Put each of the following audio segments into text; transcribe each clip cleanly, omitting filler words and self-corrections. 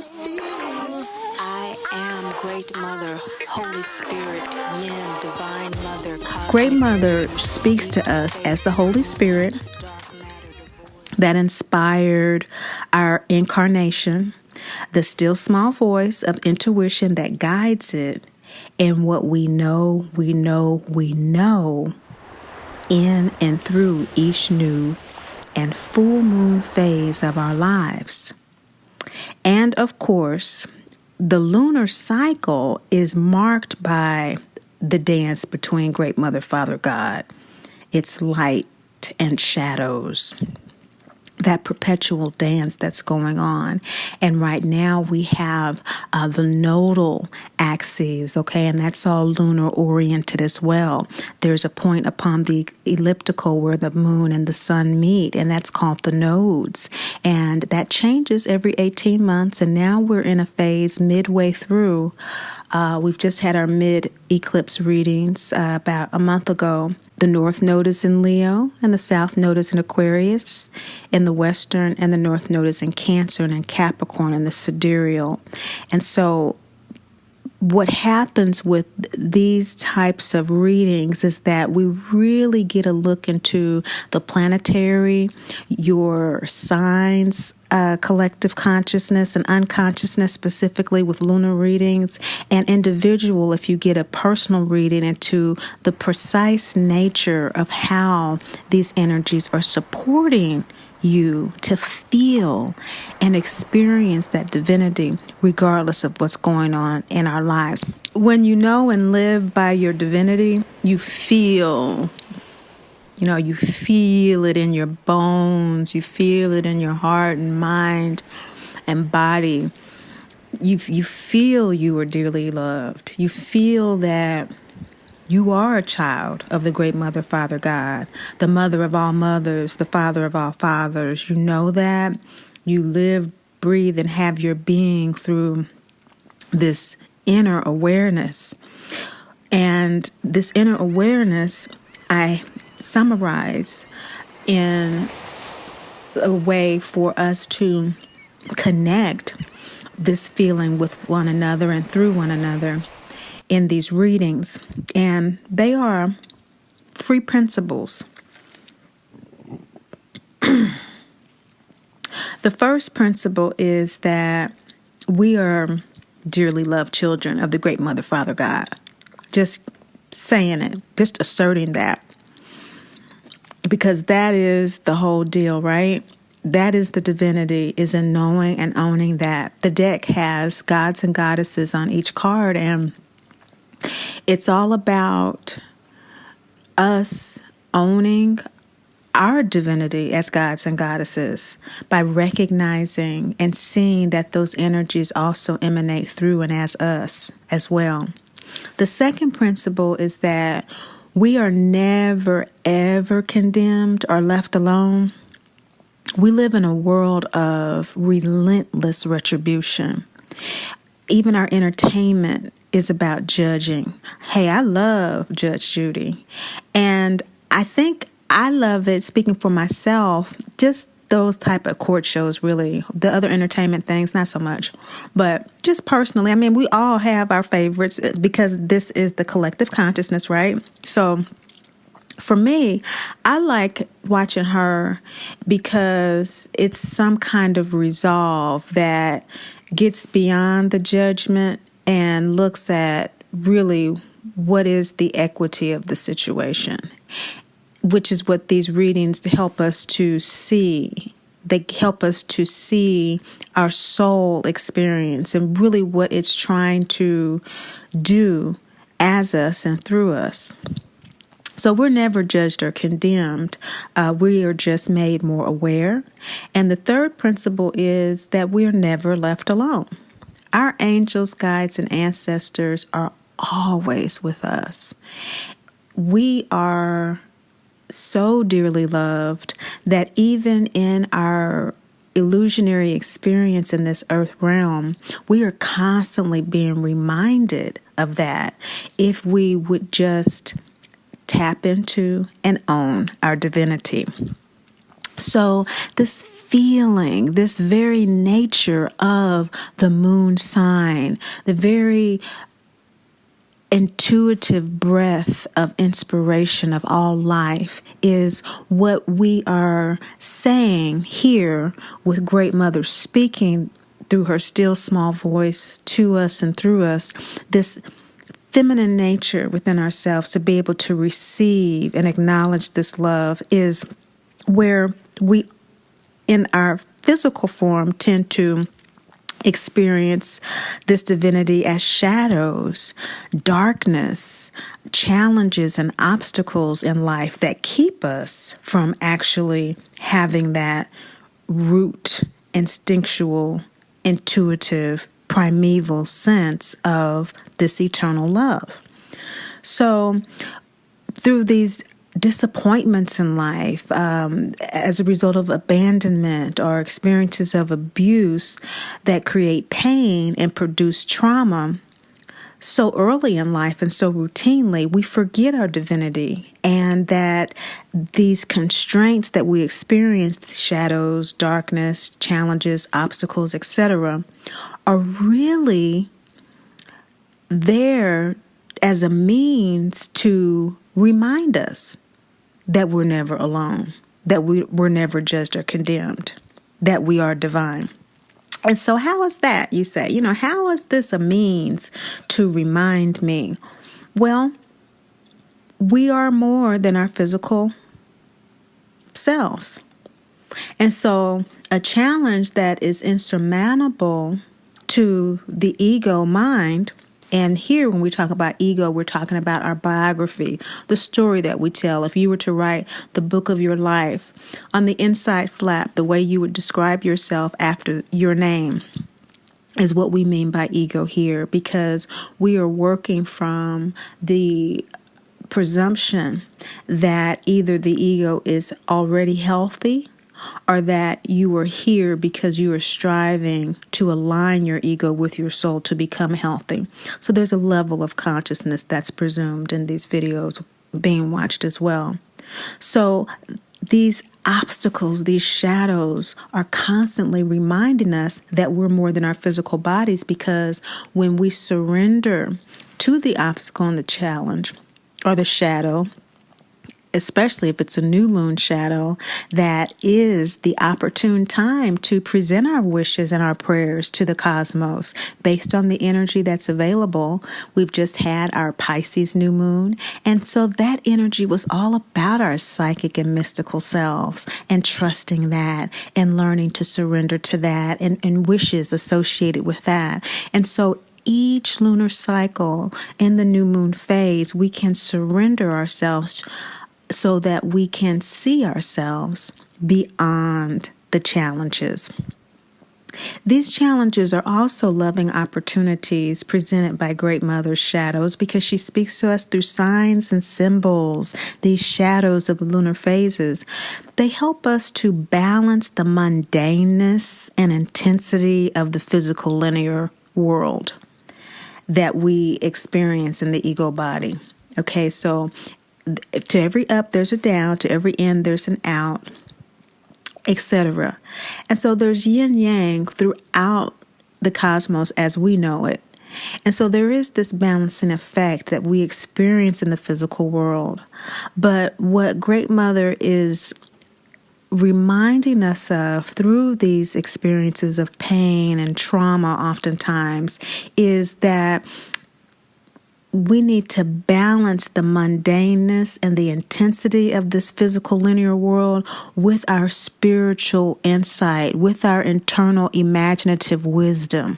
I am Great Mother, Holy Spirit, Yin, Divine Mother, Cosmic. Great Mother speaks to us as the Holy Spirit that inspired our incarnation, the still small voice of intuition that guides it, and what we know in and through each new and full moon phase of our lives. And of course, the lunar cycle is marked by the dance between Great Mother, Father God. It's light and shadows, that perpetual dance that's going on. And right now we have the nodal axes, okay, and that's all lunar oriented as well. There's a point upon the elliptical where the moon and the sun meet, and that's called the nodes. And that changes every 18 months, and now we're in a phase midway through. We've just had our mid-eclipse readings about a month ago. The North Node is in Leo, and the South Node is in Aquarius, and the Western and the North Node is in Cancer and in Capricorn and the Sidereal. And so what happens with these types of readings is that we really get a look into the planetary, your signs, collective consciousness and unconsciousness, specifically with lunar readings, and individual if you get a personal reading into the precise nature of how these energies are supporting you to feel and experience that divinity regardless of what's going on in our lives. When you know and live by your divinity, you feel it in your bones, you feel it in your heart and mind and body. You feel you are dearly loved. You feel that you are a child of the Great Mother, Father God, the mother of all mothers, the father of all fathers. You know that. You live, breathe, and have your being through this inner awareness. And this inner awareness, I summarize in a way for us to connect this feeling with one another and through one another in these readings. And they are free principles. The first principle is that we are dearly loved children of the Great Mother, Father God. Just saying it, just asserting that. Because that is the whole deal, right? That is the divinity, is in knowing and owning that. The deck has gods and goddesses on each card, and it's all about us owning our divinity as gods and goddesses by recognizing and seeing that those energies also emanate through and as us as well. The second principle is that we are never, ever condemned or left alone. We live in a world of relentless retribution. Even our entertainment is about judging. Hey, I love Judge Judy. And I think I love it, speaking for myself, just those type of court shows, really. The other entertainment things, not so much. But just personally, I mean, we all have our favorites because this is the collective consciousness, right? So for me, I like watching her because it's some kind of resolve that gets beyond the judgment and looks at really what is the equity of the situation, which is what these readings help us to see. They help us to see our soul experience and really what it's trying to do as us and through us. So we're never judged or condemned. We are just made more aware. And the third principle is that we're never left alone. Our angels, guides, and ancestors are always with us. We are so dearly loved that even in our illusionary experience in this earth realm, we are constantly being reminded of that if we would just tap into and own our divinity. So this feeling, this very nature of the moon sign, the very intuitive breath of inspiration of all life is what we are saying here with Great Mother speaking through her still small voice to us and through us, this feminine nature within ourselves to be able to receive and acknowledge this love is where we, in our physical form, tend to experience this divinity as shadows, darkness, challenges, and obstacles in life that keep us from actually having that root, instinctual, intuitive, primeval sense of this eternal love. So through these disappointments in life, as a result of abandonment or experiences of abuse that create pain and produce trauma so early in life and so routinely, we forget our divinity, and that these constraints that we experience, shadows, darkness, challenges, obstacles, etc., are really there as a means to remind us that we're never alone, that we're never judged or condemned, that we are divine. And so how is that, you say? How is this a means to remind me? Well, we are more than our physical selves. And so a challenge that is insurmountable to the ego mind. And here, when we talk about ego, we're talking about our biography, the story that we tell. If you were to write the book of your life, on the inside flap, the way you would describe yourself after your name is what we mean by ego here, because we are working from the presumption that either the ego is already healthy, or that you are here because you are striving to align your ego with your soul to become healthy. So there's a level of consciousness that's presumed in these videos being watched as well. So these obstacles, these shadows are constantly reminding us that we're more than our physical bodies, because when we surrender to the obstacle and the challenge or the shadow, especially if it's a new moon shadow, that is the opportune time to present our wishes and our prayers to the cosmos based on the energy that's available. We've just had our Pisces new moon, and so that energy was all about our psychic and mystical selves and trusting that and learning to surrender to that and wishes associated with that. And so each lunar cycle in the new moon phase, we can surrender ourselves so that we can see ourselves beyond the challenges. These challenges are also loving opportunities presented by Great Mother's shadows, because she speaks to us through signs and symbols. These shadows of the lunar phases, they help us to balance the mundaneness and intensity of the physical linear world that we experience in the ego body. Okay, so to every up, there's a down. To every in, there's an out, etc. And so there's yin-yang throughout the cosmos as we know it. And so there is this balancing effect that we experience in the physical world. But what Great Mother is reminding us of through these experiences of pain and trauma oftentimes is that we need to balance the mundaneness and the intensity of this physical linear world with our spiritual insight, with our internal imaginative wisdom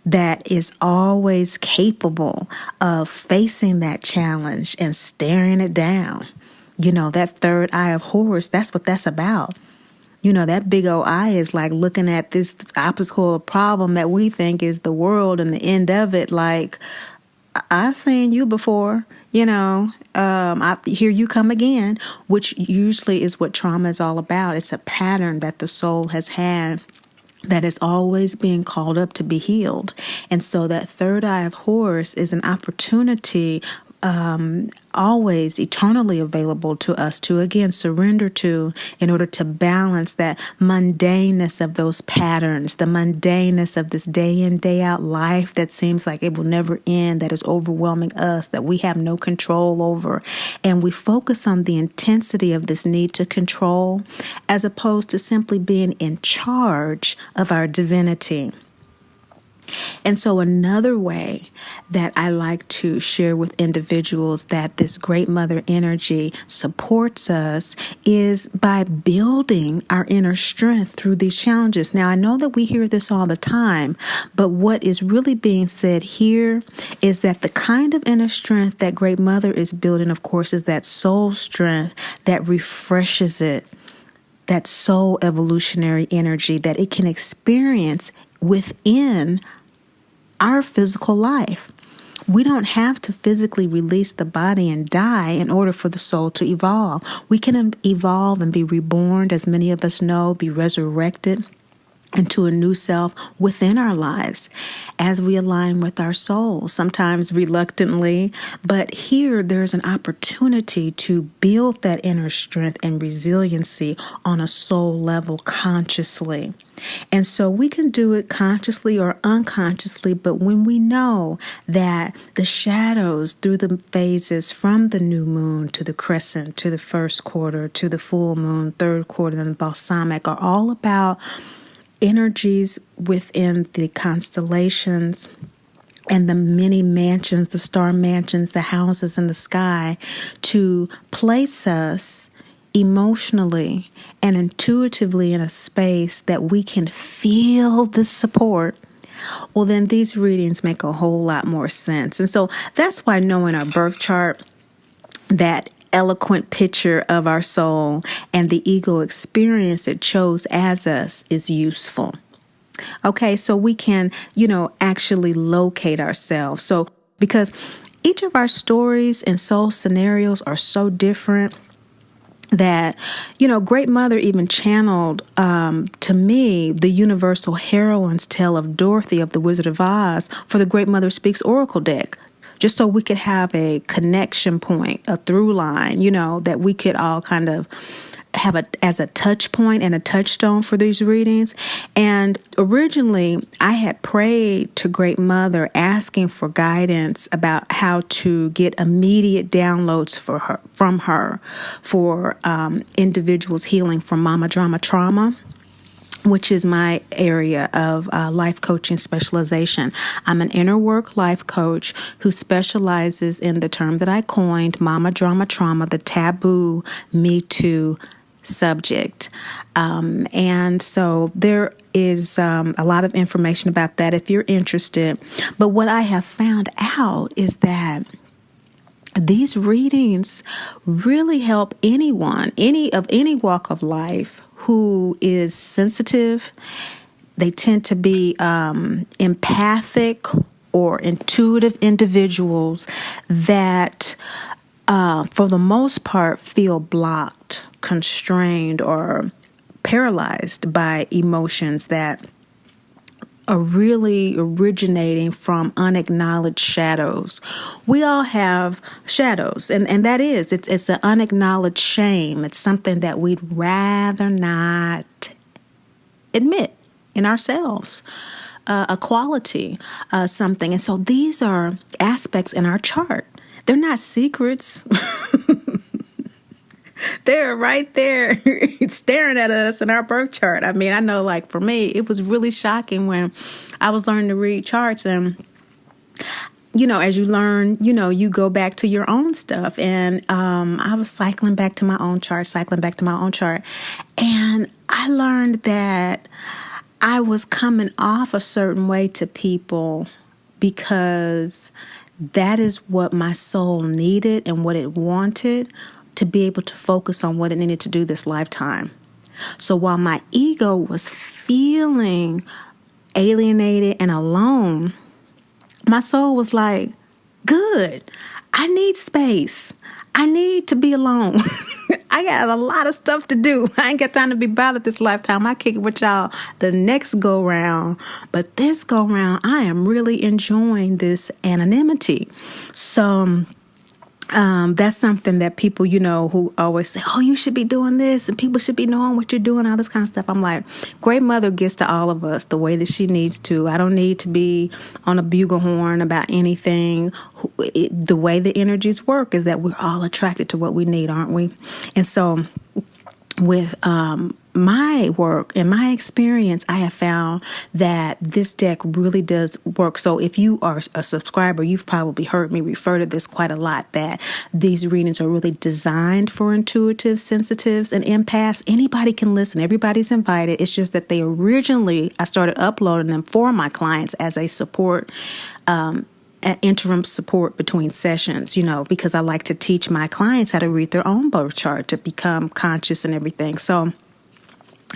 that is always capable of facing that challenge and staring it down. That third eye of Horus, that's what that's about. That big old eye is like looking at this obstacle problem that we think is the world, and the end of it like, I've seen you before, I hear you come again, which usually is what trauma is all about. It's a pattern that the soul has had that is always being called up to be healed. And so that third eye of Horus is an opportunity always eternally available to us to, again, surrender to in order to balance that mundaneness of those patterns, the mundaneness of this day in, day out life that seems like it will never end, that is overwhelming us, that we have no control over. And we focus on the intensity of this need to control as opposed to simply being in charge of our divinity. And so another way that I like to share with individuals that this great mother energy supports us is by building our inner strength through these challenges. Now, I know that we hear this all the time, but what is really being said here is that the kind of inner strength that great mother is building, of course, is that soul strength that refreshes it, that soul evolutionary energy that it can experience within our physical life. We don't have to physically release the body and die in order for the soul to evolve. We can evolve and be reborn, as many of us know, be resurrected into a new self within our lives as we align with our soul, sometimes reluctantly. But here there's an opportunity to build that inner strength and resiliency on a soul level consciously. And so we can do it consciously or unconsciously, but when we know that the shadows through the phases from the new moon to the crescent, to the first quarter, to the full moon, third quarter, and the balsamic are all about energies within the constellations and the many mansions, the star mansions, the houses in the sky, to place us emotionally and intuitively in a space that we can feel the support, well, then these readings make a whole lot more sense. And so that's why knowing our birth chart, that eloquent picture of our soul and the ego experience it chose as us, is useful. Okay, so we can, actually locate ourselves. So because each of our stories and soul scenarios are so different that, Great Mother even channeled to me the universal heroine's tale of Dorothy of the Wizard of Oz for the Great Mother Speaks Oracle deck, just so we could have a connection point, a through line, that we could all kind of have as a touch point and a touchstone for these readings. And originally I had prayed to Great Mother asking for guidance about how to get immediate downloads from her for individuals healing from mama drama trauma, which is my area of life coaching specialization. I'm an inner work life coach who specializes in the term that I coined, mama drama trauma, the taboo Me Too subject. And so there is a lot of information about that if you're interested. But what I have found out is that these readings really help anyone, any walk of life who is sensitive. They tend to be empathic or intuitive individuals that, for the most part, feel blocked, constrained, or paralyzed by emotions that are really originating from unacknowledged shadows. We all have shadows, and that is, it's an unacknowledged shame. It's something that we'd rather not admit in ourselves, a quality, something. And so these are aspects in our chart. They're not secrets. They're right there staring at us in our birth chart. I mean, I know, like, for me, it was really shocking when I was learning to read charts. And, as you learn, you go back to your own stuff. And I was cycling back to my own chart. And I learned that I was coming off a certain way to people because that is what my soul needed and what it wanted to be able to focus on what it needed to do this lifetime. So while my ego was feeling alienated and alone, my soul was like, good, I need space. I need to be alone. I got a lot of stuff to do. I ain't got time to be bothered this lifetime. I kick it with y'all the next go round. But this go round, I am really enjoying this anonymity. So That's something that people, who always say, oh, you should be doing this and people should be knowing what you're doing, all this kind of stuff. I'm like, Great Mother gets to all of us the way that she needs to. I don't need to be on a buglehorn about anything. The way the energies work is that we're all attracted to what we need, aren't we? And so with my work and my experience, I have found that this deck really does work. So if you are a subscriber, you've probably heard me refer to this quite a lot, that these readings are really designed for intuitives, sensitives, and empaths. Anybody can listen. Everybody's invited. It's just that I started uploading them for my clients as a support, interim support between sessions, because I like to teach my clients how to read their own birth chart to become conscious and everything. So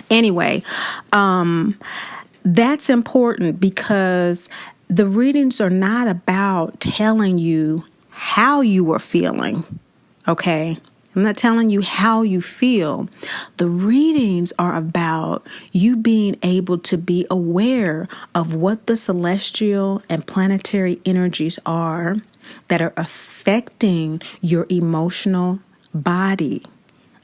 anyway, that's important because the readings are not about telling you how you are feeling, okay? I'm not telling you how you feel. The readings are about you being able to be aware of what the celestial and planetary energies are that are affecting your emotional body,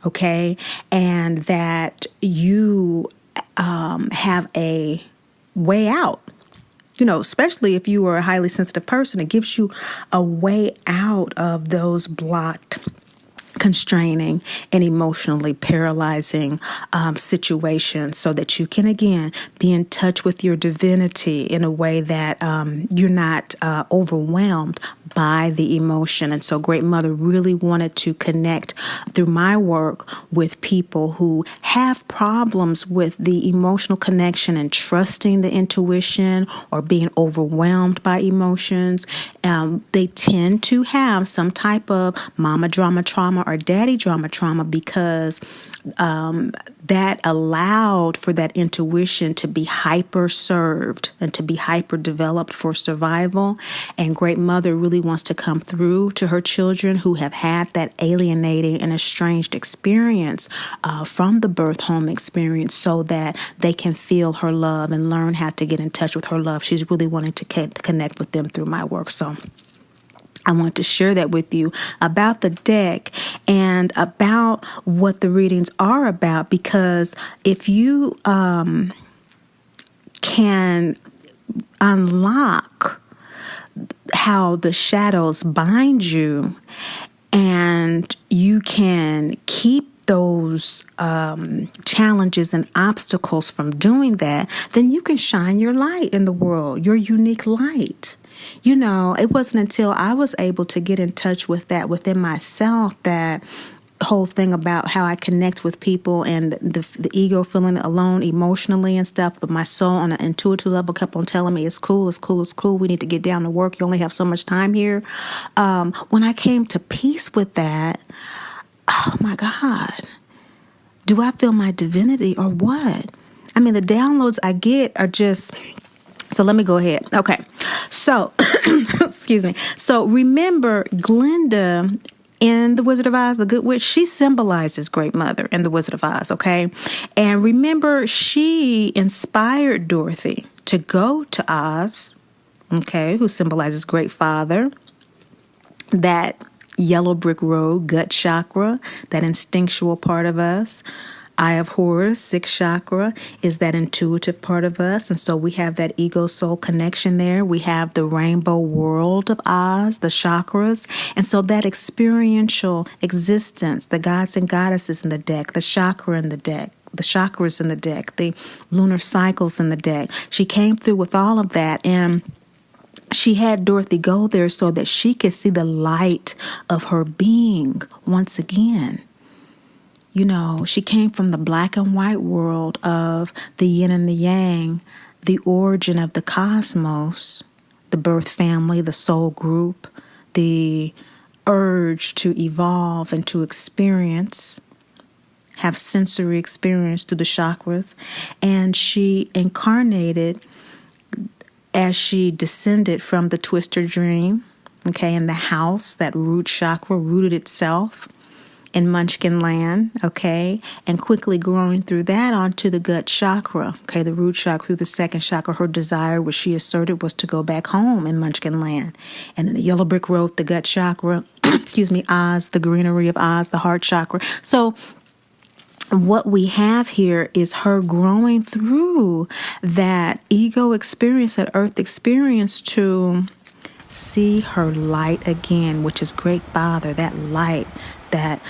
okay? And that you have a way out. Especially if you are a highly sensitive person, it gives you a way out of those blocked, constraining, and emotionally paralyzing situations, so that you can again be in touch with your divinity in a way that you're not overwhelmed by the emotion. And so Great Mother really wanted to connect through my work with people who have problems with the emotional connection and trusting the intuition or being overwhelmed by emotions. They tend to have some type of mama drama trauma or daddy drama trauma because that allowed for that intuition to be hyper served and to be hyper developed for survival. And Great Mother really wants to come through to her children who have had that alienating and estranged experience from the birth home experience, so that they can feel her love and learn how to get in touch with her love. She's really wanting to connect with them through my work. So I want to share that with you about the deck and about what the readings are about, because if you can unlock how the shadows bind you, and you can keep those challenges and obstacles from doing that, then you can shine your light in the world, your unique light. It wasn't until I was able to get in touch with that within myself, that whole thing about how I connect with people and the ego feeling alone emotionally and stuff, but my soul on an intuitive level kept on telling me it's cool, it's cool, it's cool. We need to get down to work. You only have so much time here. When I came to peace with that, oh my God, do I feel my divinity or what? I mean, the downloads I get are just... So let me go ahead. Okay. So, excuse me. So remember, Glinda in The Wizard of Oz, the Good Witch, she symbolizes Great Mother in The Wizard of Oz, okay? And remember, she inspired Dorothy to go to Oz, okay, who symbolizes Great Father, that yellow brick road, gut chakra, that instinctual part of us. Eye of Horus, sixth chakra, is that intuitive part of us. And so we have that ego-soul connection there. We have the rainbow world of Oz, the chakras. And so that experiential existence, the gods and goddesses in the deck, the chakra in the deck, the chakras in the deck, the lunar cycles in the deck. She came through with all of that, and she had Dorothy go there so that she could see the light of her being once again. She came from the black and white world of the yin and the yang, the origin of the cosmos, the birth family, the soul group, the urge to evolve and to experience, have sensory experience through the chakras. And she incarnated as she descended from the twister dream, okay, in the house, that root chakra rooted itself in Munchkin land, okay, and quickly growing through that onto the gut chakra, okay, the root chakra through the second chakra. Her desire, which she asserted, was to go back home in Munchkin land. And in the yellow brick road, the gut chakra, excuse me, Oz, the greenery of Oz, the heart chakra. So what we have here is her growing through that ego experience, that earth experience, to see her light again, which is Great Father, that light that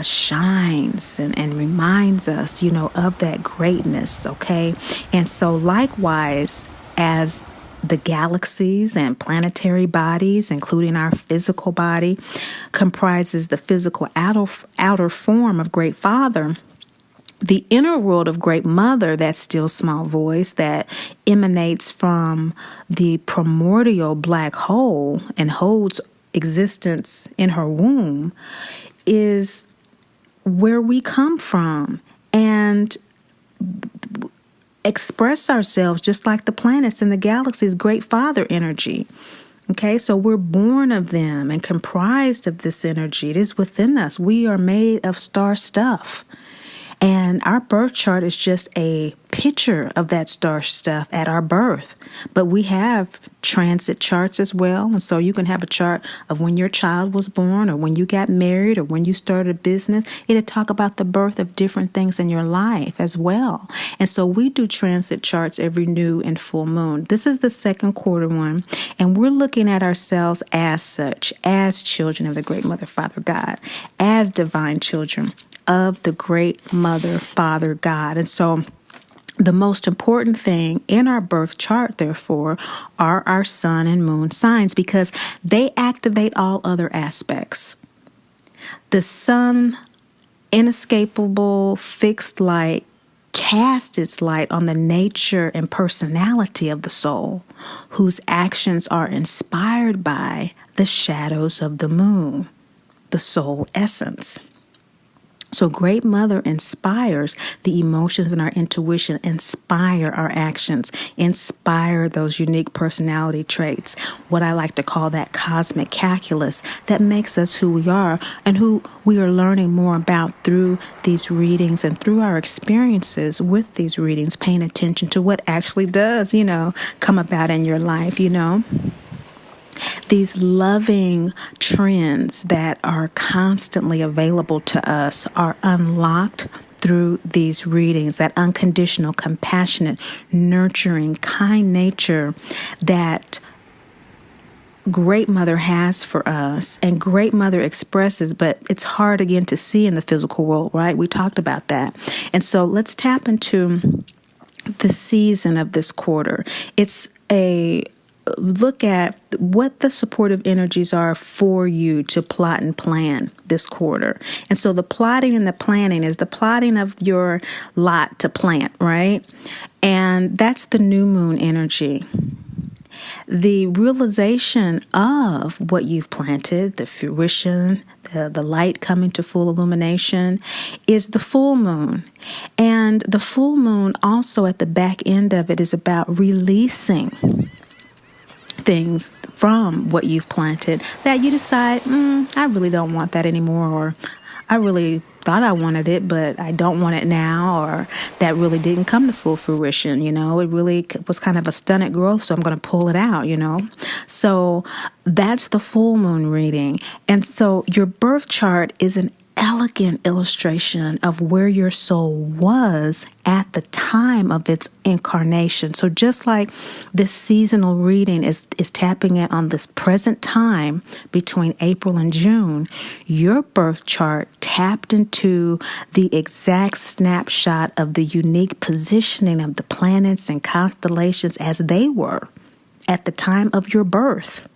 shines and reminds us, of that greatness, okay? And so likewise, as the galaxies and planetary bodies, including our physical body, comprises the physical outer form of Great Father, the inner world of Great Mother, that still small voice that emanates from the primordial black hole and holds existence in her womb, is where we come from and express ourselves just like the planets and the galaxies, Great Father energy. Okay, so we're born of them and comprised of this energy. It is within us. We are made of star stuff. And our birth chart is just a picture of that star stuff at our birth. But we have transit charts as well. And so you can have a chart of when your child was born or when you got married or when you started a business. It'll talk about the birth of different things in your life as well. And so we do transit charts every new and full moon. This is the second quarter one. And we're looking at ourselves as such, as children of the Great Mother, Father, God, as divine children of the Great Mother, Father, God. And so the most important thing in our birth chart, therefore, are our sun and moon signs, because they activate all other aspects. The sun, inescapable, fixed light, casts its light on the nature and personality of the soul, whose actions are inspired by the shadows of the moon, the soul essence. So Great Mother inspires the emotions and our intuition, inspire our actions, inspire those unique personality traits, what I like to call that cosmic calculus that makes us who we are and who we are learning more about through these readings and through our experiences with these readings, paying attention to what actually does, come about in your life, These loving trends that are constantly available to us are unlocked through these readings, that unconditional, compassionate, nurturing, kind nature that Great Mother has for us and Great Mother expresses, but it's hard again to see in the physical world, right? We talked about that. And so let's tap into the season of this quarter. It's a look at what the supportive energies are for you to plot and plan this quarter. And so the plotting and the planning is the plotting of your lot to plant, right? And that's the new moon energy. The realization of what you've planted, the fruition, the light coming to full illumination, is the full moon. And the full moon also at the back end of it is about releasing things from what you've planted that you decide, I really don't want that anymore, or I really thought I wanted it, but I don't want it now, or that really didn't come to full fruition, it really was kind of a stunted growth, so I'm going to pull it out, So that's the full moon reading. And so your birth chart is an elegant illustration of where your soul was at the time of its incarnation. So just like this seasonal reading is tapping in on this present time between April and June, your birth chart tapped into the exact snapshot of the unique positioning of the planets and constellations as they were at the time of your birth.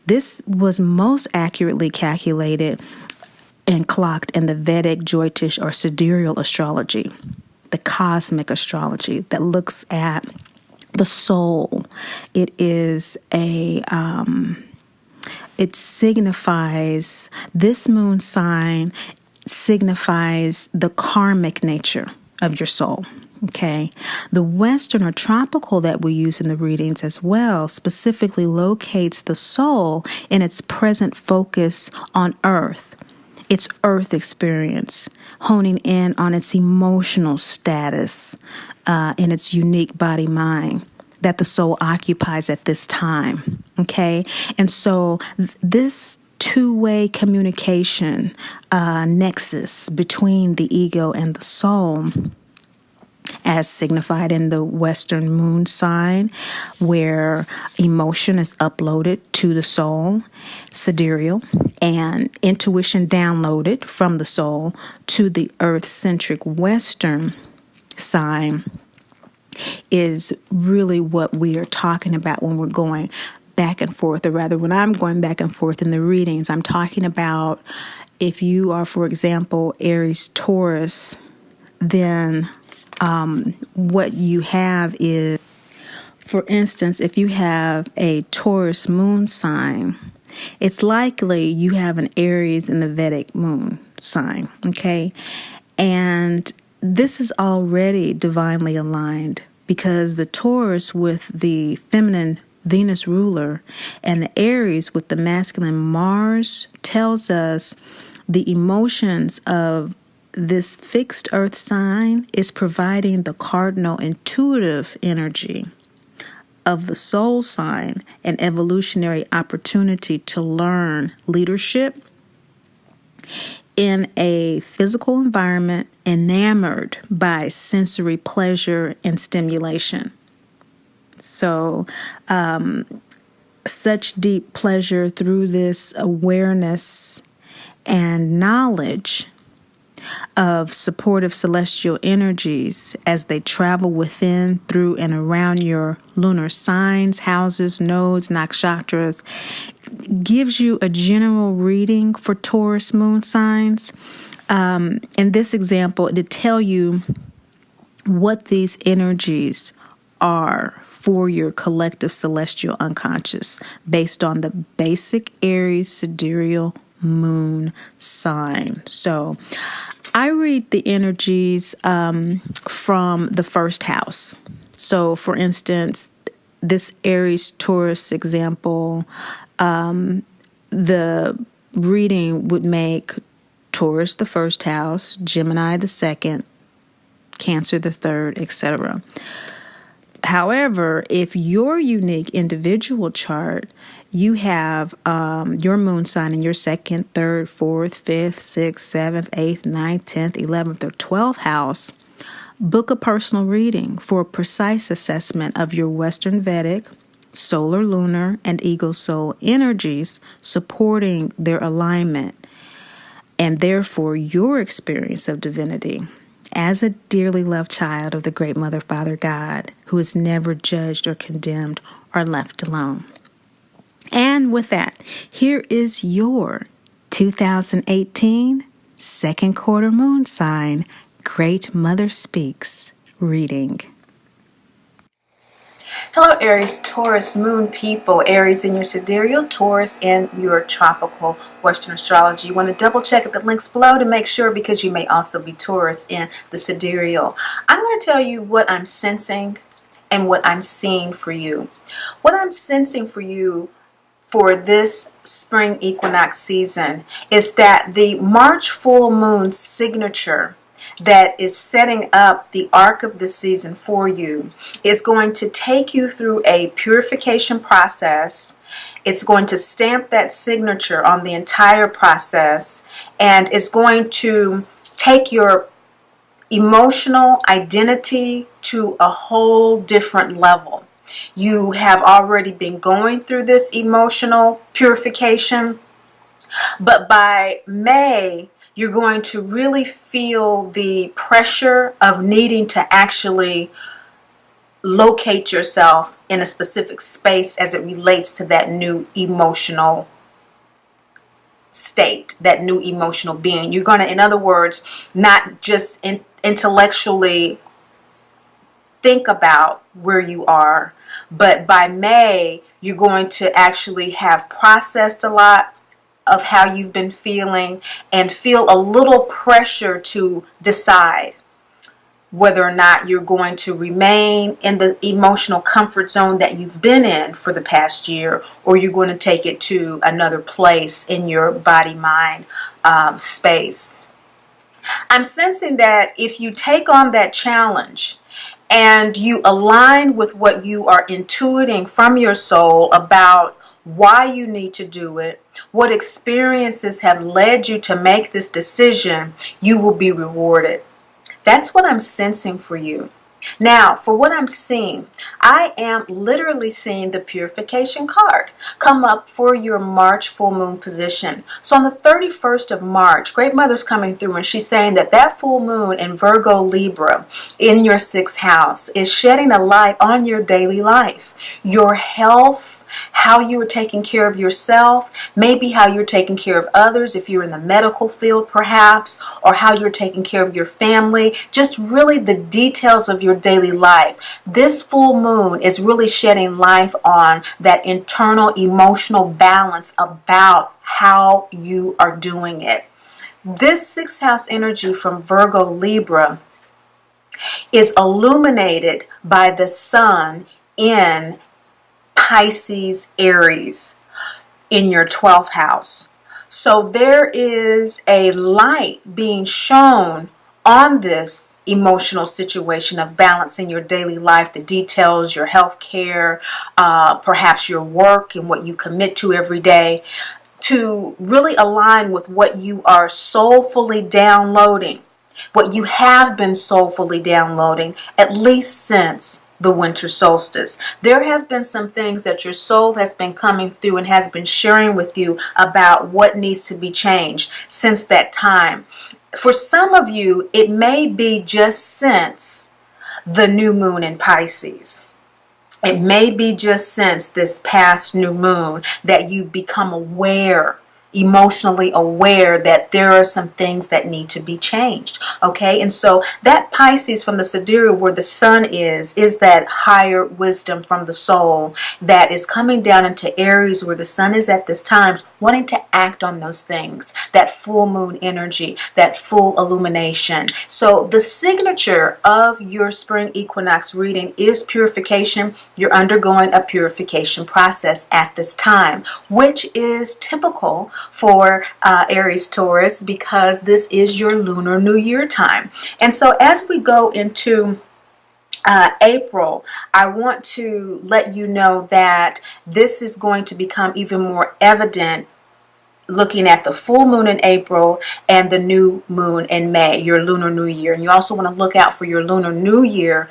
This was most accurately calculated and clocked in the VEDIC, Jyotish, or Sidereal astrology, the cosmic astrology that looks at the soul. It is it signifies, this moon sign signifies the karmic nature of your soul. Okay. The Western or tropical that we use in the readings as well specifically locates the soul in its present focus on Earth. its earth experience, honing in on its emotional status and its unique body mind that the soul occupies at this time. Okay? And so this two-way communication nexus between the ego and the soul, as signified in the Western moon sign, where emotion is uploaded to the soul, sidereal, and intuition downloaded from the soul to the earth-centric Western sign, is really what we are talking about when we're going back and forth, or rather when I'm going back and forth in the readings. I'm talking about if you are, for example, Aries Taurus, then what you have is, for instance, if you have a Taurus moon sign, it's likely you have an Aries in the VEDIC moon sign, okay? And this is already divinely aligned because the Taurus with the feminine Venus ruler and the Aries with the masculine Mars tells us the emotions of this fixed earth sign is providing the cardinal intuitive energy of the soul sign, an evolutionary opportunity to learn leadership in a physical environment enamored by sensory pleasure and stimulation. So, such deep pleasure through this awareness and knowledge of supportive celestial energies as they travel within, through, and around your lunar signs, houses, nodes, nakshatras, gives you a general reading for Taurus moon signs. In this example, to tell you what these energies are for your collective celestial unconscious based on the basic Aries sidereal moon sign. So I read the energies from the first house. So, for instance, this Aries Taurus example, the reading would make Taurus the first house, Gemini the second, Cancer the third, etc. However, if your unique individual chart, you have your moon sign in your second, third, fourth, fifth, sixth, seventh, eighth, ninth, 10th, 11th, or 12th house, book a personal reading for a precise assessment of your Western Vedic, solar, lunar, and ego soul energies supporting their alignment, and therefore your experience of divinity as a dearly loved child of the great Mother, Father, God, who is never judged or condemned or left alone. And with that, here is your 2018 second quarter moon sign, Great Mother Speaks reading. Hello, Aries, Taurus, Moon people. Aries in your sidereal, Taurus in your tropical Western astrology. You want to double check at the links below to make sure, because you may also be Taurus in the sidereal. I'm going to tell you what I'm sensing and what I'm seeing for you. What I'm sensing for you for this spring equinox season is that the March full moon signature that is setting up the arc of this season for you is going to take you through a purification process. It's going to stamp that signature on the entire process, and it's going to take your emotional identity to a whole different level. You have already been going through this emotional purification, but by May, you're going to really feel the pressure of needing to actually locate yourself in a specific space as it relates to that new emotional state, that new emotional being. You're going to, in other words, not just intellectually think about where you are, but by May, you're going to actually have processed a lot of how you've been feeling and feel a little pressure to decide. whether or not you're going to remain in the emotional comfort zone that you've been in for the past year, or you're going to take it to another place in your body-mind space. I'm sensing that if you take on that challenge and you align with what you are intuiting from your soul about why you need to do it, what experiences have led you to make this decision, you will be rewarded. That's what I'm sensing for you. Now, for what I'm seeing, I am literally seeing the purification card come up for your March full moon position. So on the 31st of March, Great Mother's coming through, and she's saying that that full moon in Virgo Libra in your 6th house is shedding a light on your daily life, your health, how you are taking care of yourself, maybe how you're taking care of others if you're in the medical field perhaps, or how you're taking care of your family, just really the details of your daily life. This full moon is really shedding light on that internal emotional balance about how you are doing it. This 6th house energy from Virgo Libra is illuminated by the sun in Pisces Aries in your 12th house. So there is a light being shown on this emotional situation of balancing your daily life, the details, your health care, perhaps your work and what you commit to every day, to really align with what you are soulfully downloading, what you have been soulfully downloading, at least since the winter solstice. There have been some things that your soul has been coming through and has been sharing with you about what needs to be changed since that time. For some of you, it may be just since the new moon in Pisces. It may be just since this past new moon that you've become aware, emotionally aware, that there are some things that need to be changed. Okay, and so that Pisces from the Sidereal, where the sun is that higher wisdom from the soul that is coming down into Aries, where the sun is at this time, wanting to act on those things, that full moon energy, that full illumination. So the signature of your spring equinox reading is purification. You're undergoing a purification process at this time, which is typical for Aries Taurus, because this is your Lunar New Year time. And so as we go into April, I want to let you know that this is going to become even more evident looking at the full moon in April and the new moon in May, your Lunar New Year. And you also want to look out for your Lunar New Year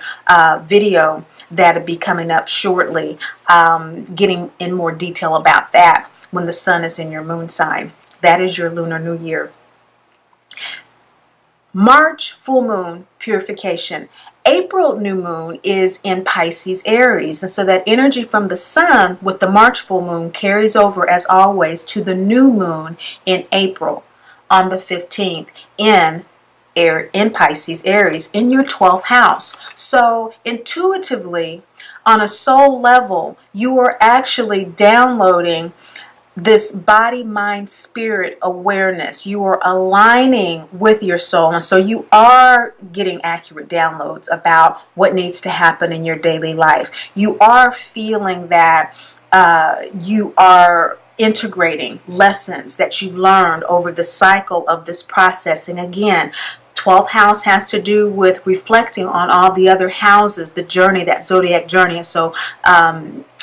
video that'll be coming up shortly, getting in more detail about that when the sun is in your moon sign. That is your Lunar New Year. March full moon purification. April new moon is in Pisces Aries, and so that energy from the sun with the March full moon carries over as always to the new moon in April on the 15th in Pisces Aries in your 12th house. So intuitively, on a soul level, you are actually downloading this body, mind, spirit awareness. You are aligning with your soul, and so you are getting accurate downloads about what needs to happen in your daily life. You are feeling that you are integrating lessons that you've learned over the cycle of this process. And again, 12th house has to do with reflecting on all the other houses, the journey, that zodiac journey. And so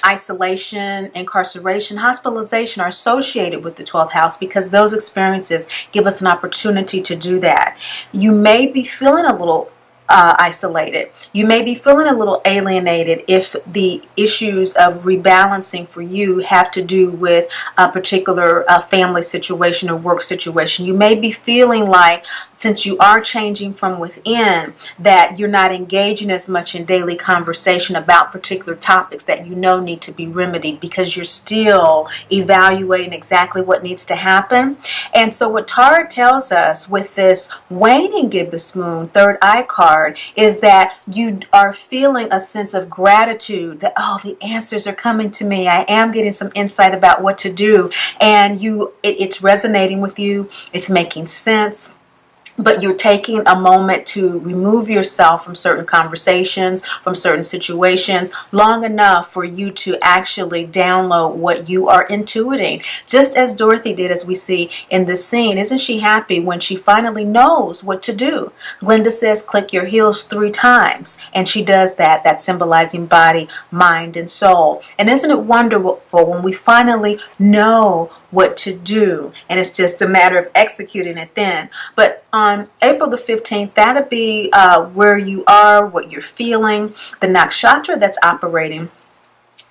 isolation, incarceration, hospitalization are associated with the 12th house because those experiences give us an opportunity to do that. You may be feeling a little isolated. You may be feeling a little alienated if the issues of rebalancing for you have to do with a particular family situation or work situation. You may be feeling like, since you are changing from within, that you're not engaging as much in daily conversation about particular topics that you know need to be remedied because you're still evaluating exactly what needs to happen. And so what Tara tells us with this waning gibbous moon, third eye card, is that you are feeling a sense of gratitude that, oh, the answers are coming to me. I am getting some insight about what to do. And it's resonating with you. It's making sense. but you're taking a moment to remove yourself from certain conversations, from certain situations, long enough for you to actually download what you are intuiting. Just as Dorothy did, as we see in this scene. Isn't she happy when she finally knows what to do? Glenda says, click your heels 3 times. And she does that. That's symbolizing body, mind, and soul. And isn't it wonderful when we finally know what to do? And it's just a matter of executing it then. But on April the 15th, that'll be where you are, what you're feeling. The nakshatra that's operating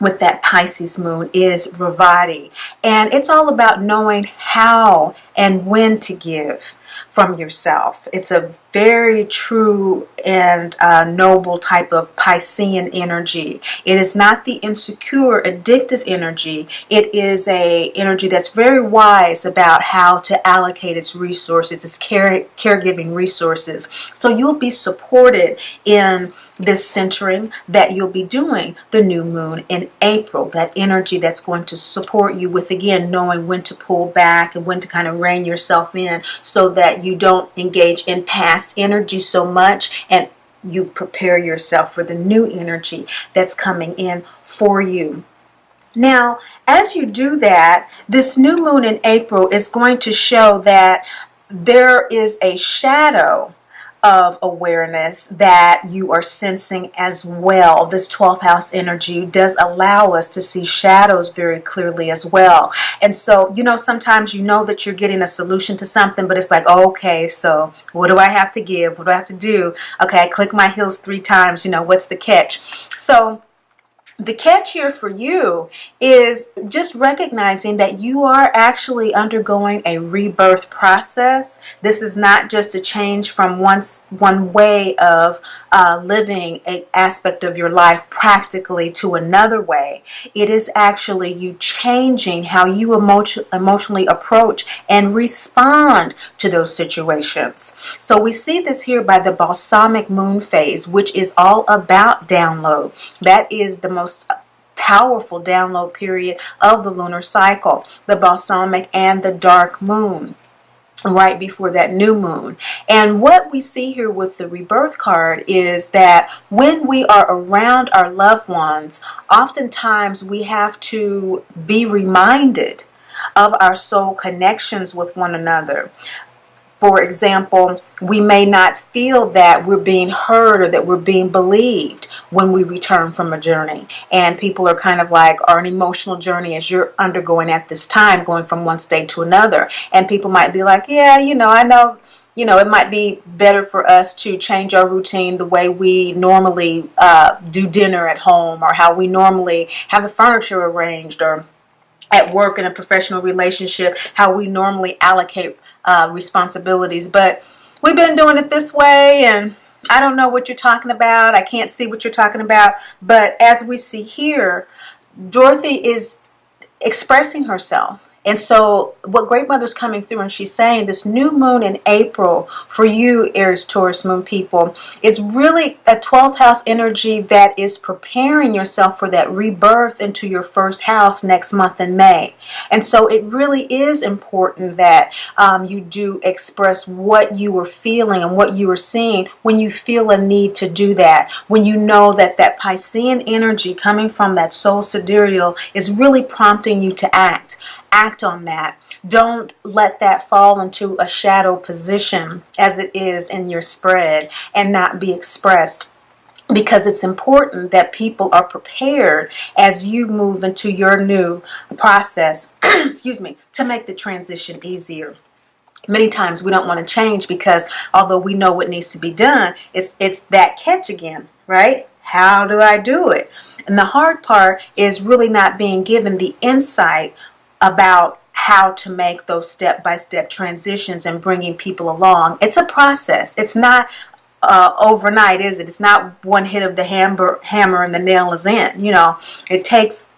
with that Pisces moon is Ravati. And it's all about knowing how and when to give from yourself. It's a very true and noble type of Piscean energy. It is not the insecure, addictive energy. It is a energy that's very wise about how to allocate its resources, its caregiving resources. So you'll be supported in this centering that you'll be doing the new moon in April, that energy that's going to support you with, again, knowing when to pull back and when to kind of rein yourself in so that you don't engage in past energy so much and you prepare yourself for the new energy that's coming in for you. Now, as you do that, this new moon in April is going to show that there is a shadow of awareness that you are sensing as well. This 12th house energy does allow us to see shadows very clearly as well. And so, sometimes you know that you're getting a solution to something, but it's like, okay, so what do I have to give? What do I have to do? Okay, I click my heels 3 times. What's the catch? So the catch here for you is just recognizing that you are actually undergoing a rebirth process. This is not just a change from one way of living an aspect of your life practically to another way. It is actually you changing how you emotionally approach and respond to those situations. So we see this here by the balsamic moon phase, which is all about download. That is the most powerful download period of the lunar cycle, the balsamic and the dark moon, right before that new moon. And what we see here with the rebirth card is that when we are around our loved ones, oftentimes we have to be reminded of our soul connections with one another. For example, we may not feel that we're being heard or that we're being believed when we return from a journey. And people are kind of like, or an emotional journey as you're undergoing at this time, going from one state to another. And people might be like, yeah, I know, it might be better for us to change our routine the way we normally do dinner at home, or how we normally have the furniture arranged, or at work in a professional relationship, how we normally allocate responsibilities. But we've been doing it this way, and I don't know what you're talking about. I can't see what you're talking about. But as we see here, Dorothy is expressing herself. And so what Great Mother's coming through, and she's saying this new moon in April for you, Aries, Taurus moon people, is really a 12th house energy that is preparing yourself for that rebirth into your first house next month in May. And so it really is important that you do express what you were feeling and what you were seeing when you feel a need to do that. When you know that that Piscean energy coming from that soul sidereal is really prompting you to act. Act on that. Don't let that fall into a shadow position as it is in your spread and not be expressed, because it's important that people are prepared as you move into your new process, excuse me, to make the transition easier. Many times we don't want to change because although we know what needs to be done, it's that catch again, right? How do I do it? And the hard part is really not being given the insight about how to make those step-by-step transitions and bringing people along. It's a process. It's not overnight, is it? It's not one hit of the hammer and the nail is in. It takes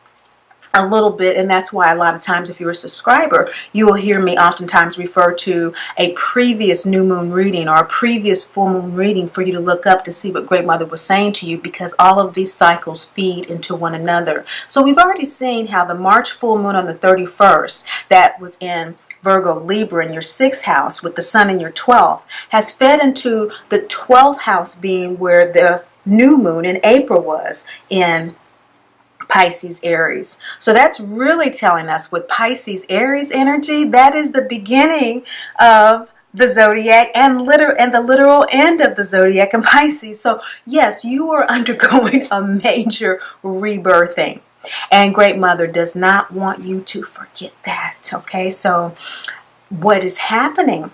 a little bit, and that's why a lot of times if you're a subscriber, you will hear me oftentimes refer to a previous new moon reading or a previous full moon reading for you to look up to see what Great Mother was saying to you, because all of these cycles feed into one another. So we've already seen how the March full moon on the 31st, that was in Virgo, Libra in your 6th house with the sun in your 12th has fed into the 12th house being where the new moon in April was in Pisces, Aries. So that's really telling us with Pisces, Aries energy, that is the beginning of the zodiac and the literal end of the zodiac in Pisces. So yes, you are undergoing a major rebirthing. And Great Mother does not want you to forget that. Okay, so what is happening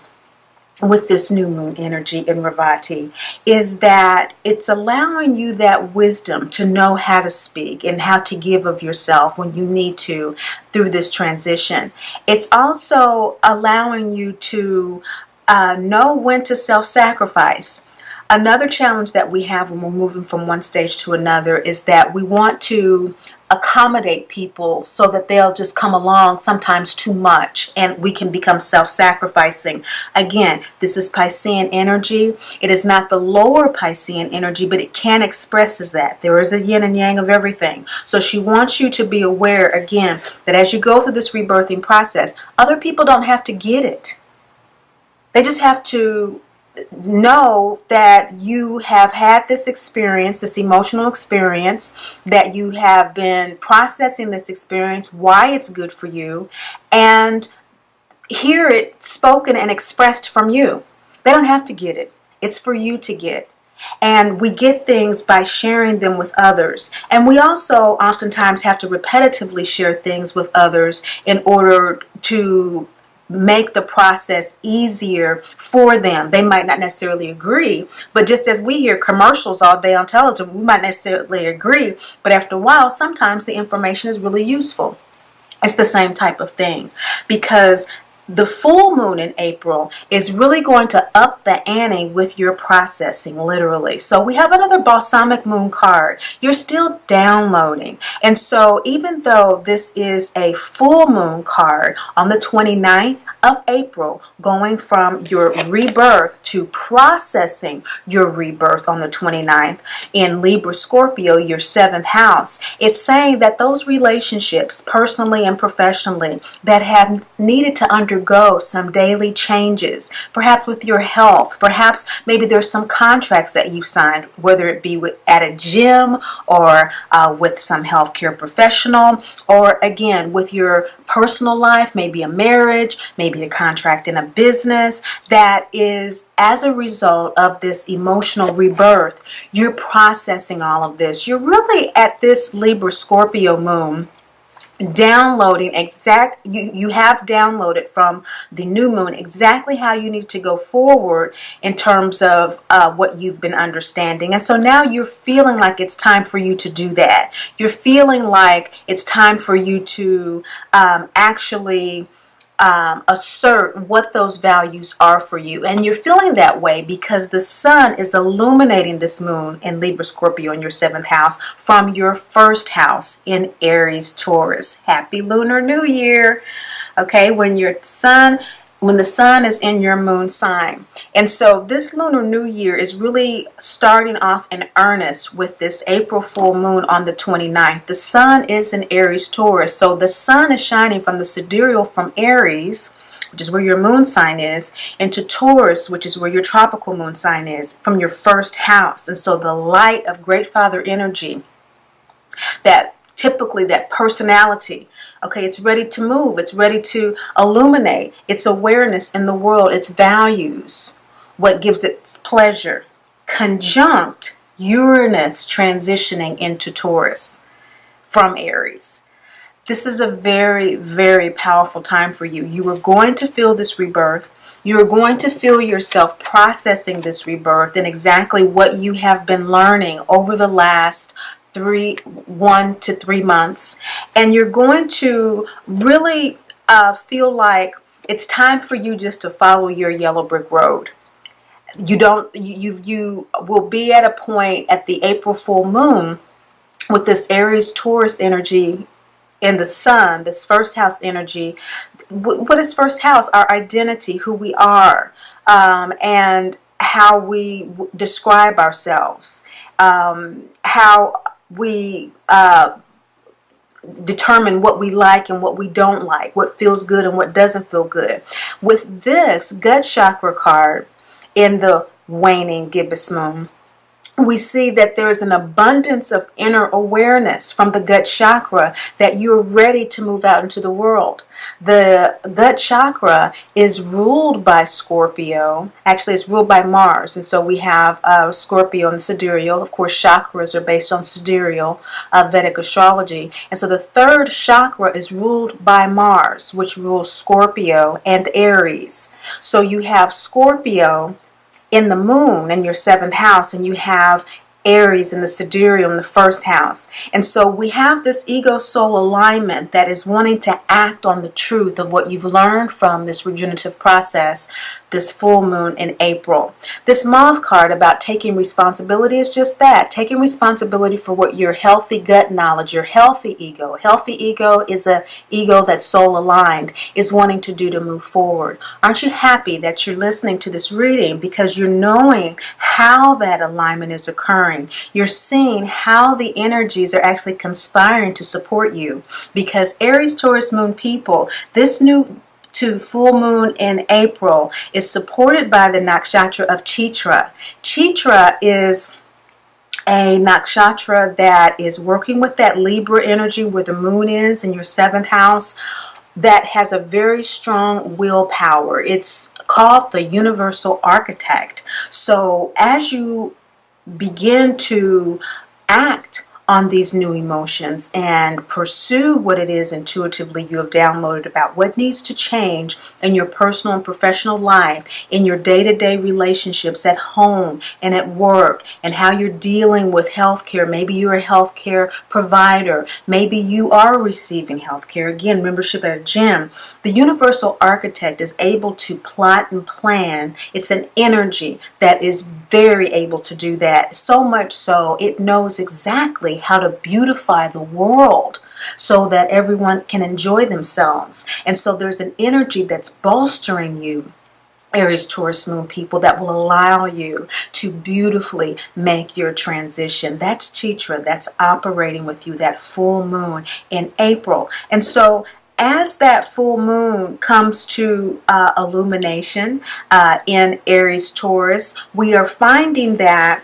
with this new moon energy in Ravati is that it's allowing you that wisdom to know how to speak and how to give of yourself when you need to through this transition. It's also allowing you to know when to self-sacrifice. Another challenge that we have when we're moving from one stage to another is that we want to accommodate people so that they'll just come along sometimes too much and we can become self-sacrificing. Again, this is Piscean energy. It is not the lower Piscean energy, but it can express as that. There is a yin and yang of everything. So she wants you to be aware, again, that as you go through this rebirthing process, other people don't have to get it. They just have to know that you have had this experience, this emotional experience, that you have been processing this experience, why it's good for you, and hear it spoken and expressed from you. They don't have to get it. It's for you to get. And we get things by sharing them with others. And we also oftentimes have to repetitively share things with others in order to make the process easier for them. They might not necessarily agree, but just as we hear commercials all day on television, we might necessarily agree, but after a while, sometimes the information is really useful. It's the same type of thing, because the full moon in April is really going to up the ante with your processing, literally. So we have another balsamic moon card. You're still downloading. And so even though this is a full moon card on the 29th of April, going from your rebirth to processing your rebirth on the 29th in Libra, Scorpio, your 7th house, it's saying that those relationships, personally and professionally, that have needed to undergo some daily changes, perhaps with your health, perhaps maybe there's some contracts that you've signed, whether it be at a gym or with some healthcare professional, or again with your personal life, maybe a marriage, maybe a contract in a business, that is as a result of this emotional rebirth. You're processing all of this. You're really at this Libra Scorpio moon downloading you have downloaded from the new moon exactly how you need to go forward in terms of what you've been understanding. And so now you're feeling like it's time for you to do that. You're feeling like it's time for you to actually assert what those values are for you. And you're feeling that way because the sun is illuminating this moon in Libra Scorpio in your 7th house from your 1st house in Aries Taurus. Happy Lunar New Year. Okay, when the sun is in your moon sign. And so this Lunar New Year is really starting off in earnest with this April full moon on the 29th. The sun is in Aries Taurus. So the sun is shining from the sidereal from Aries, which is where your moon sign is, into Taurus, which is where your tropical moon sign is, from your 1st house. And so the light of Great Father energy, that typically that personality, okay, it's ready to move, it's ready to illuminate its awareness in the world, its values, what gives it pleasure, conjunct Uranus transitioning into Taurus from Aries. This is a very, very powerful time for you. You are going to feel this rebirth. You are going to feel yourself processing this rebirth and exactly what you have been learning over the last 1 to 3 months, and you're going to really feel like it's time for you just to follow your yellow brick road. You will be at a point at the April full moon with this Aries Taurus energy in the sun, this 1st house energy. What is 1st house? Our identity, who we are, and how we describe ourselves, how we determine what we like and what we don't like, what feels good and what doesn't feel good. With this gut chakra card in the waning gibbous moon, we see that there's an abundance of inner awareness from the gut chakra that you're ready to move out into the world. The gut chakra is ruled by Scorpio. Actually, it's ruled by Mars. And so we have Scorpio and the Sidereal. Of course, chakras are based on Sidereal Vedic astrology. And so the third chakra is ruled by Mars, which rules Scorpio and Aries. So you have Scorpio in the moon in your 7th house, and you have Aries in the sidereal in the 1st house. And so we have this ego soul alignment that is wanting to act on the truth of what you've learned from this regenerative process, this full moon in April. This Mauve card about taking responsibility is just that, taking responsibility for what your healthy gut knowledge, your healthy ego is a ego that's soul aligned, is wanting to do to move forward. Aren't you happy that you're listening to this reading because you're knowing how that alignment is occurring? You're seeing how the energies are actually conspiring to support you, because Aries, Taurus moon people, this new to full moon in April is supported by the nakshatra of Chitra. Chitra is a nakshatra that is working with that Libra energy where the moon is in your 7th house, that has a very strong willpower. It's called the universal architect. So as you begin to act on these new emotions and pursue what it is intuitively you have downloaded about what needs to change in your personal and professional life, in your day-to-day relationships at home and at work, and how you're dealing with healthcare. Maybe you're a healthcare provider. Maybe you are receiving healthcare. Again, membership at a gym. The universal architect is able to plot and plan. It's an energy that is very able to do that. So much so, it knows exactly how to beautify the world so that everyone can enjoy themselves. And so there's an energy that's bolstering you, Aries, Taurus moon people, that will allow you to beautifully make your transition. That's Chitra, that's operating with you, that full moon in April. And so as that full moon comes to illumination in Aries, Taurus, we are finding that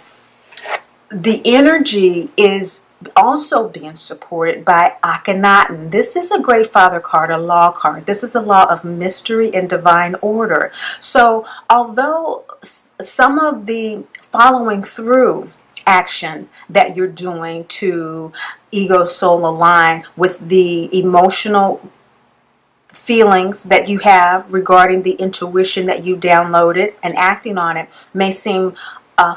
the energy is also being supported by Akhenaten. This is a Great Father card, a law card. This is the law of mystery and divine order. So although some of the following through action that you're doing to ego soul align with the emotional feelings that you have regarding the intuition that you downloaded and acting on it may seem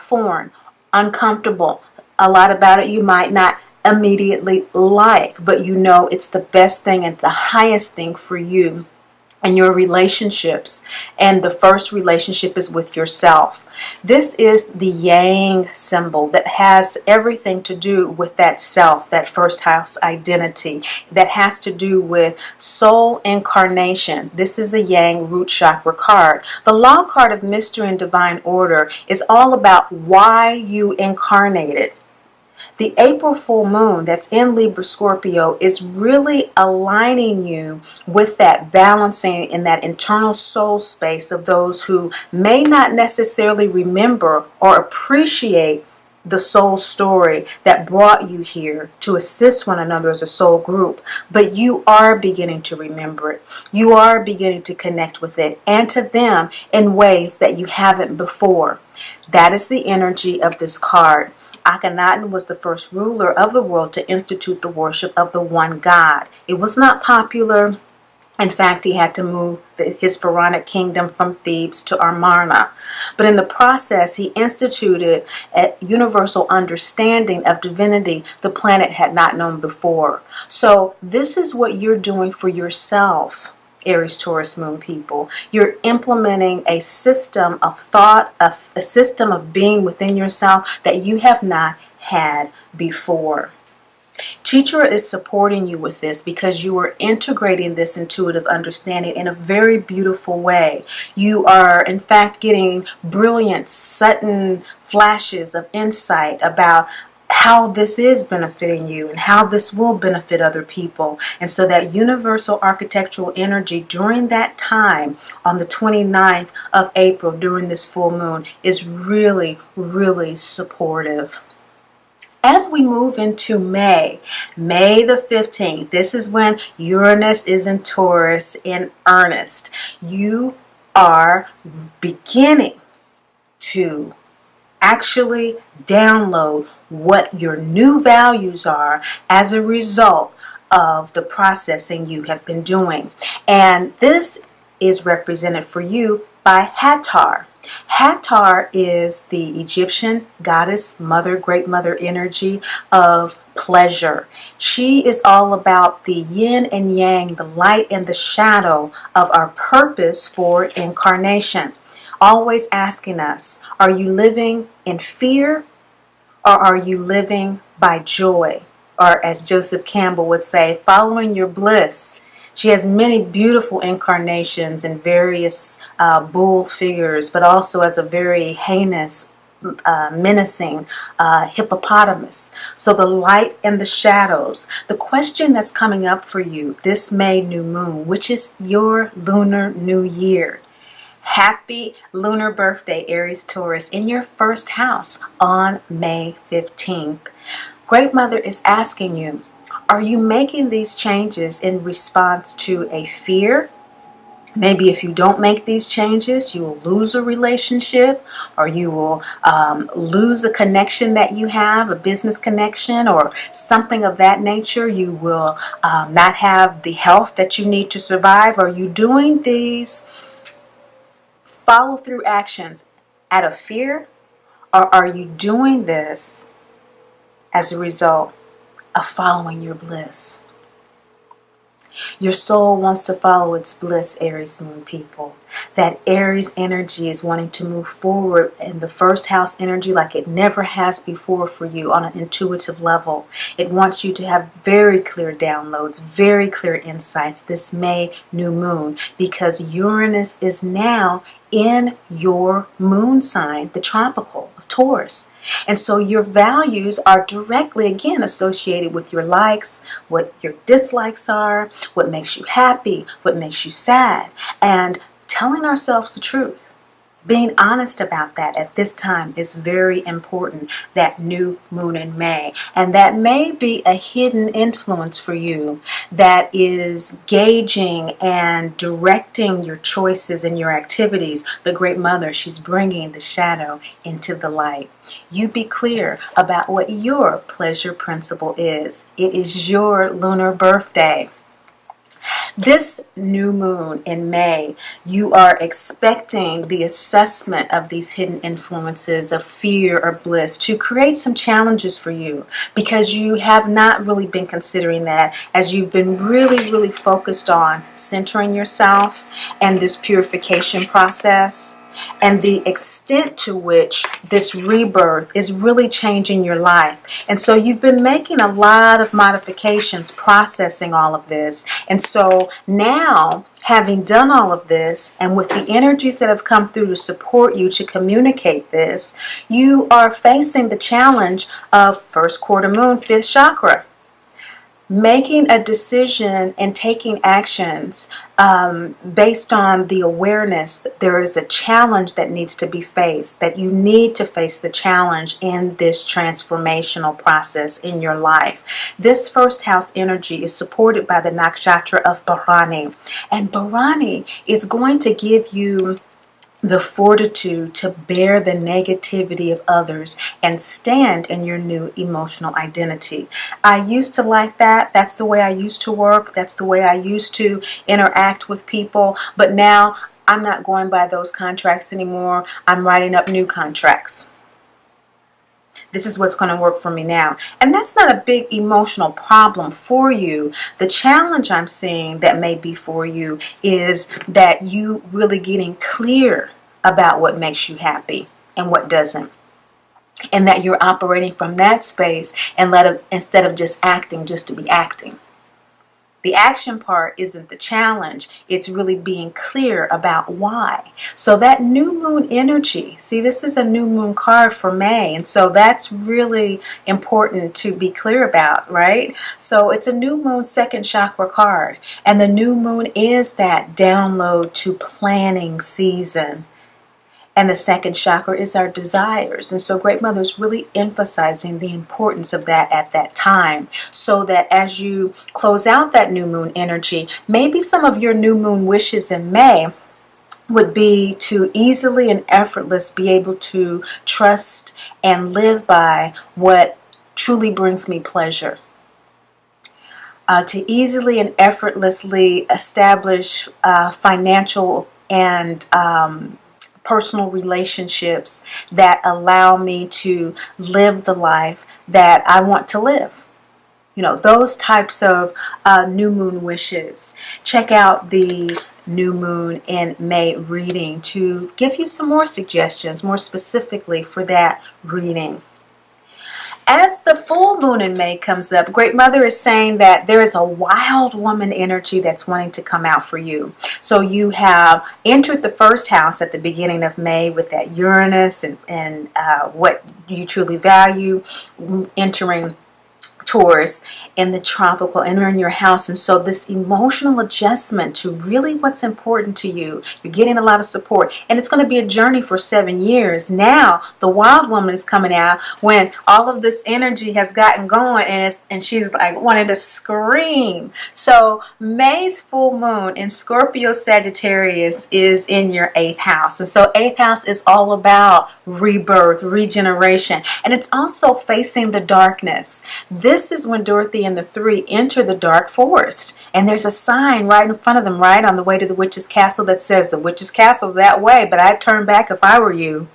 foreign, uncomfortable. A lot about it you might not immediately like, but you know it's the best thing and the highest thing for you and your relationships. And the first relationship is with yourself. This is the Yang symbol that has everything to do with that self, that first house identity, that has to do with soul incarnation. This is a Yang root chakra card. The law card of mystery and divine order is all about why you incarnated. The April full moon that's in Libra Scorpio is really aligning you with that balancing in that internal soul space of those who may not necessarily remember or appreciate the soul story that brought you here to assist one another as a soul group, but you are beginning to remember it. You are beginning to connect with it and to them in ways that you haven't before. That is the energy of this card. Akhenaten was the first ruler of the world to institute the worship of the one God. It was not popular. In fact, he had to move his pharaonic kingdom from Thebes to Amarna. But in the process, he instituted a universal understanding of divinity the planet had not known before. So this is what you're doing for yourself, Aries, Taurus moon people. You're implementing a system of thought, a system of being within yourself that you have not had before. Chitra is supporting you with this because you are integrating this intuitive understanding in a very beautiful way. You are, in fact, getting brilliant, sudden flashes of insight about how this is benefiting you and how this will benefit other people. And so that universal architectural energy during that time on the 29th of April during this full moon is really, really supportive. As we move into May the 15th, this is when Uranus is in Taurus in earnest. You are beginning to actually download what your new values are as a result of the processing you have been doing. And this is represented for you by Hathor. Hathor is the Egyptian goddess, mother, great mother energy of pleasure. She is all about the yin and yang, the light and the shadow of our purpose for incarnation. Always asking us, are you living in fear or are you living by joy? Or as Joseph Campbell would say, following your bliss. She has many beautiful incarnations in various bull figures, but also as a very heinous, menacing hippopotamus. So the light and the shadows. The question that's coming up for you this May new moon, which is your lunar new year. Happy lunar birthday, Aries Taurus, in your first house on May 15th. Great Mother is asking you, are you making these changes in response to a fear? Maybe if you don't make these changes, you will lose a relationship, or you will lose a connection that you have, a business connection, or something of that nature. You will not have the health that you need to survive. Are you doing these follow-through actions out of fear, or are you doing this as a result of following your bliss? Your soul wants to follow its bliss, Aries moon people. That Aries energy is wanting to move forward in the first house energy like it never has before for you on an intuitive level. It wants you to have very clear downloads, very clear insights this May new moon, because Uranus is now in your moon sign, the tropical of Taurus. And so your values are directly, again, associated with your likes, what your dislikes are, what makes you happy, what makes you sad, and telling ourselves the truth. Being honest about that at this time is very important, that new moon in May. And that may be a hidden influence for you that is gauging and directing your choices and your activities. The Great Mother, she's bringing the shadow into the light. You be clear about what your pleasure principle is. It is your lunar birthday. This new moon in May, you are expecting the assessment of these hidden influences of fear or bliss to create some challenges for you, because you have not really been considering that, as you've been really, really focused on centering yourself and this purification process, and the extent to which this rebirth is really changing your life. And so you've been making a lot of modifications, processing all of this. And so now, having done all of this, and with the energies that have come through to support you to communicate this, you are facing the challenge of first quarter moon, fifth chakra. Making a decision and taking actions based on the awareness that there is a challenge that needs to be faced, that you need to face the challenge in this transformational process in your life. This first house energy is supported by the nakshatra of Bharani, and Bharani is going to give you the fortitude to bear the negativity of others and stand in your new emotional identity. I used to like that. That's the way I used to work. That's the way I used to interact with people. But now I'm not going by those contracts anymore. I'm writing up new contracts. This is what's going to work for me now. And that's not a big emotional problem for you. The challenge I'm seeing that may be for you is that you really getting clear about what makes you happy and what doesn't. And that you're operating from that space and instead of just acting just to be acting. The action part isn't the challenge. It's really being clear about why. So that new moon energy, see, this is a new moon card for May. And so that's really important to be clear about, right? So it's a new moon second chakra card. And the new moon is that download to planning season. And the second chakra is our desires. And so Great Mother is really emphasizing the importance of that at that time, so that as you close out that new moon energy, maybe some of your new moon wishes in May would be to easily and effortless be able to trust and live by what truly brings me pleasure. To easily and effortlessly establish financial and personal relationships that allow me to live the life that I want to live. You know, those types of new moon wishes. Check out the new moon in May reading to give you some more suggestions, more specifically for that reading. As the full moon in May comes up, Great Mother is saying that there is a wild woman energy that's wanting to come out for you. So you have entered the first house at the beginning of May with that Uranus and what you truly value, entering Taurus in the tropical, entering your house. And so this emotional adjustment to really what's important to you, you're getting a lot of support, and it's going to be a journey for 7 years. Now the wild woman is coming out when all of this energy has gotten going, and she's like wanting to scream. So May's full moon in Scorpio Sagittarius is in your 8th house. And so 8th house is all about rebirth, regeneration, and it's also facing the darkness. This is when Dorothy and the three enter the dark forest. And there's a sign right in front of them, right on the way to the witch's castle, that says the witch's castle's that way, but I'd turn back if I were you.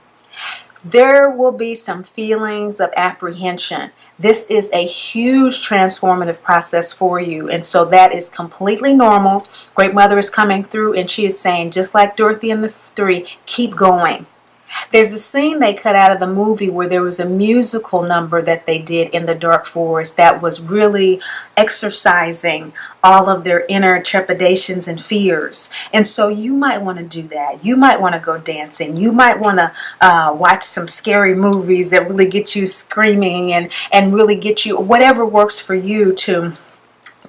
There will be some feelings of apprehension. This is a huge transformative process for you. And so that is completely normal. Great Mother is coming through, and she is saying, just like Dorothy and the three, keep going. There's a scene they cut out of the movie where there was a musical number that they did in the dark forest that was really exercising all of their inner trepidations and fears. And so you might want to do that. You might want to go dancing. You might want to watch some scary movies that really get you screaming and really get you, whatever works for you to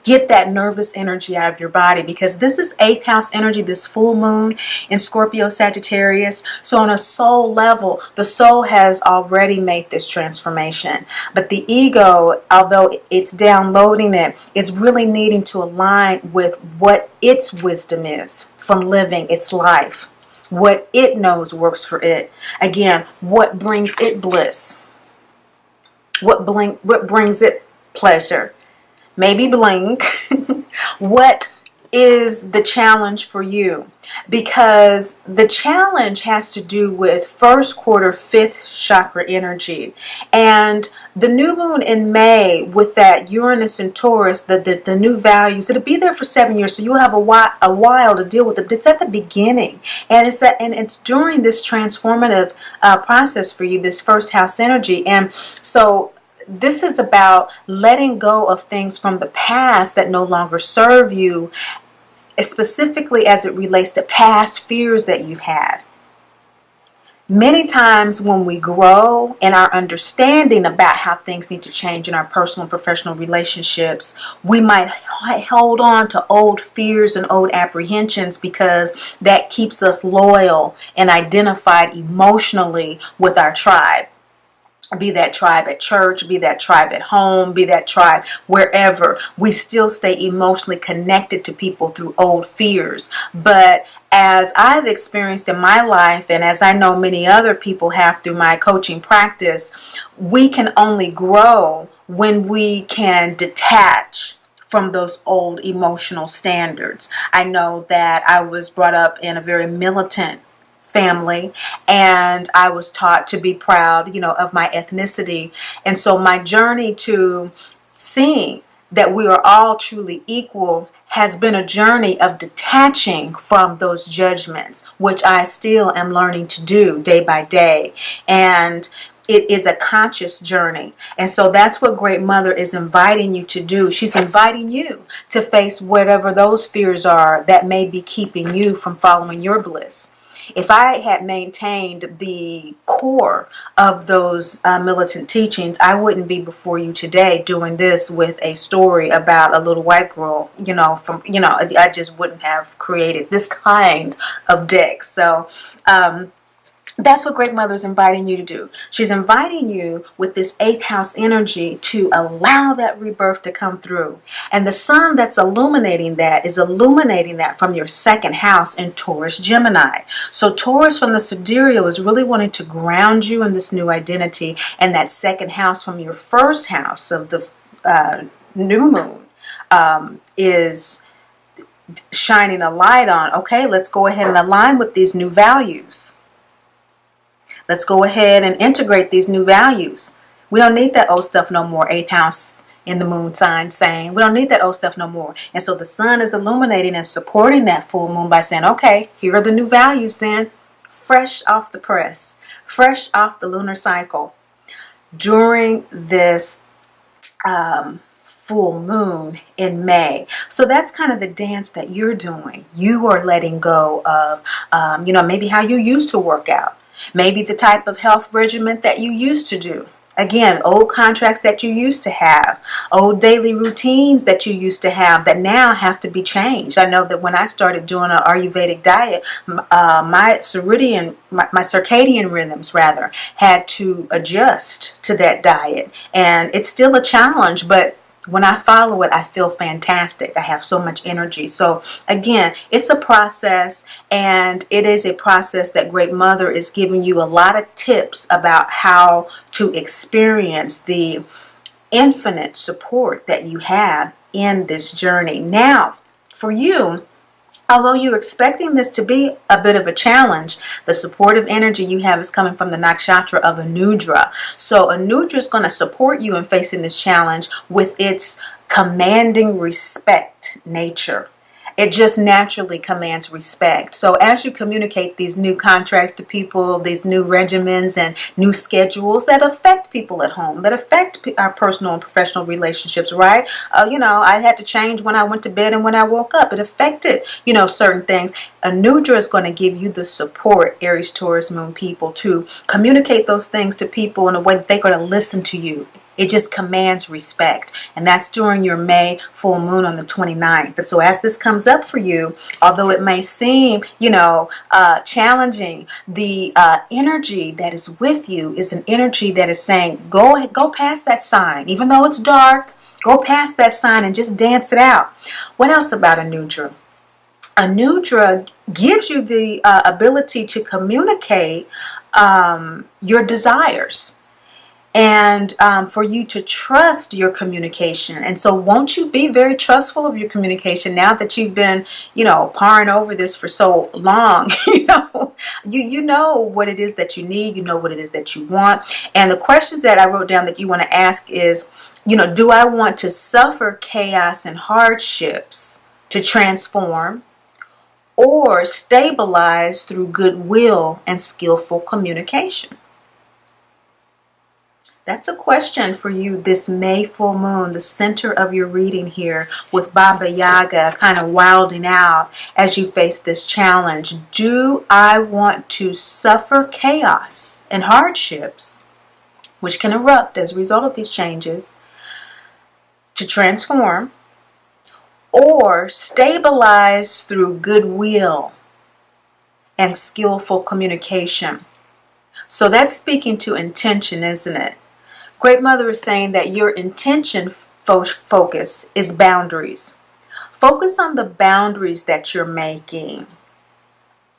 get that nervous energy out of your body, because this is 8th house energy, this full moon in Scorpio Sagittarius. So on a soul level, the soul has already made this transformation. But the ego, although it's downloading it, is really needing to align with what its wisdom is from living its life, what it knows works for it. Again, what brings it bliss, what brings it pleasure. Maybe bling. What is the challenge for you? Because the challenge has to do with first quarter, 5th chakra energy. And the new moon in May with that Uranus and Taurus, the new values, it'll be there for 7 years. So you'll have a while to deal with it. But it's at the beginning. And it's during this transformative process for you, this first house energy. And so this is about letting go of things from the past that no longer serve you, specifically as it relates to past fears that you've had. Many times when we grow in our understanding about how things need to change in our personal and professional relationships, we might hold on to old fears and old apprehensions because that keeps us loyal and identified emotionally with our tribe. Be that tribe at church, be that tribe at home, be that tribe wherever. We still stay emotionally connected to people through old fears. But as I've experienced in my life, and as I know many other people have through my coaching practice, we can only grow when we can detach from those old emotional standards. I know that I was brought up in a very militant family, and I was taught to be proud, of my ethnicity. And so my journey to seeing that we are all truly equal has been a journey of detaching from those judgments, which I still am learning to do day by day. And it is a conscious journey. And so that's what Great Mother is inviting you to do. She's inviting you to face whatever those fears are that may be keeping you from following your bliss. If I had maintained the core of those militant teachings, I wouldn't be before you today doing this with a story about a little white girl, I just wouldn't have created this kind of deck. So, that's what Great Mother is inviting you to do. She's inviting you with this 8th house energy to allow that rebirth to come through. And the sun that's illuminating that is illuminating that from your 2nd house in Taurus Gemini. So Taurus from the Sidereal is really wanting to ground you in this new identity. And that 2nd house from your 1st house of the new moon is shining a light on, okay, let's go ahead and align with these new values. Let's go ahead and integrate these new values. We don't need that old stuff no more. 8th house in the moon sign saying, we don't need that old stuff no more. And so the sun is illuminating and supporting that full moon by saying, okay, here are the new values then. Fresh off the press. Fresh off the lunar cycle. During this full moon in May. So that's kind of the dance that you're doing. You are letting go of, maybe how you used to work out. Maybe the type of health regimen that you used to do. Again, old contracts that you used to have, old daily routines that you used to have that now have to be changed. I know that when I started doing an Ayurvedic diet, my circadian rhythms had to adjust to that diet. And it's still a challenge, but when I follow it, I feel fantastic. I have so much energy. So again, it's a process, and it is a process that Great Mother is giving you a lot of tips about how to experience the infinite support that you have in this journey. Now, for you, although you're expecting this to be a bit of a challenge, the supportive energy you have is coming from the nakshatra of Anudra. So Anudra is going to support you in facing this challenge with its commanding respect nature. It just naturally commands respect. So as you communicate these new contracts to people, these new regimens and new schedules that affect people at home, that affect our personal and professional relationships, right? I had to change when I went to bed and when I woke up. It affected, certain things. Anudra is going to give you the support, Aries, Taurus, Moon people, to communicate those things to people in a way that they're going to listen to you. It just commands respect. And that's during your May full moon on the 29th. And so as this comes up for you, although it may seem, challenging, the energy that is with you is an energy that is saying, go past that sign. Even though it's dark, go past that sign and just dance it out. What else about Anudra? Anudra gives you the ability to communicate your desires. And for you to trust your communication. And so won't you be very trustful of your communication now that you've been, poring over this for so long? You know what it is that you need. You know what it is that you want. And the questions that I wrote down that you want to ask is, do I want to suffer chaos and hardships to transform, or stabilize through goodwill and skillful communication? That's a question for you this May full moon, the center of your reading here with Baba Yaga kind of wilding out as you face this challenge. Do I want to suffer chaos and hardships, which can erupt as a result of these changes, to transform, or stabilize through goodwill and skillful communication? So that's speaking to intention, isn't it? Great Mother is saying that your intention focus is boundaries. Focus on the boundaries that you're making,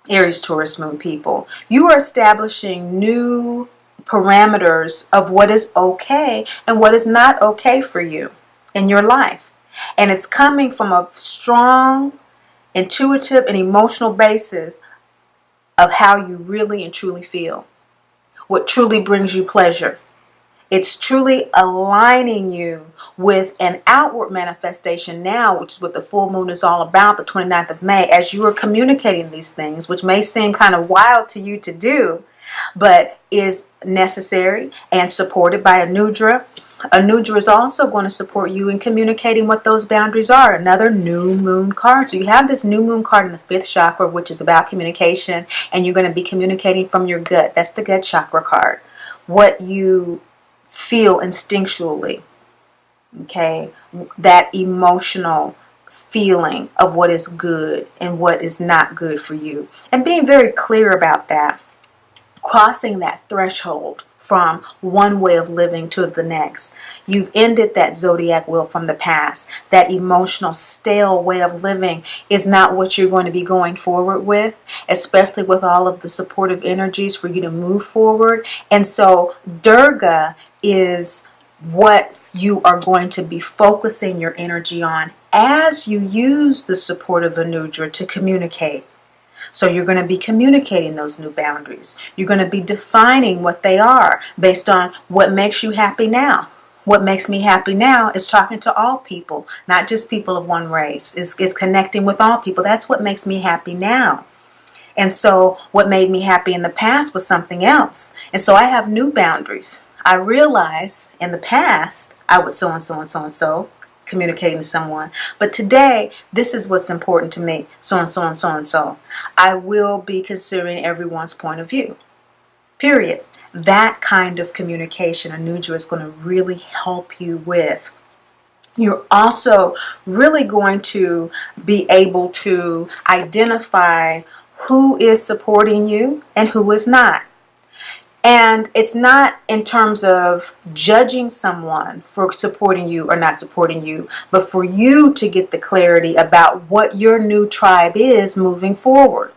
Aries, Taurus, Moon people. You are establishing new parameters of what is okay and what is not okay for you in your life. And it's coming from a strong, intuitive, and emotional basis of how you really and truly feel. What truly brings you pleasure. It's truly aligning you with an outward manifestation now, which is what the full moon is all about, the 29th of May, as you are communicating these things, which may seem kind of wild to you to do. but is necessary and supported by a Nudra. A Nudra is also going to support you in communicating what those boundaries are. Another new moon card. So you have this new moon card in the 5th chakra, which is about communication, and you're going to be communicating from your gut. That's the gut chakra card. What you feel instinctually. Okay, that emotional feeling of what is good and what is not good for you, and being very clear about that, crossing that threshold from one way of living to the next. You've ended that zodiac wheel from the past. That emotional stale way of living is not what you're going to be going forward with, especially with all of the supportive energies for you to move forward. And so Durga is what you are going to be focusing your energy on as you use the support of Anudra to communicate. So you're going to be communicating those new boundaries. You're going to be defining what they are based on what makes you happy now. What makes me happy now is talking to all people, not just people of one race. Is connecting with all people. That's what makes me happy now. And so what made me happy in the past was something else. And so I have new boundaries. I realized in the past I would so and so and so and so, communicating to someone. But today, this is what's important to me, so and so and so and so. I will be considering everyone's point of view. Period. That kind of communication, Anudra is going to really help you with. You're also really going to be able to identify who is supporting you and who is not. And it's not in terms of judging someone for supporting you or not supporting you, but for you to get the clarity about what your new tribe is moving forward.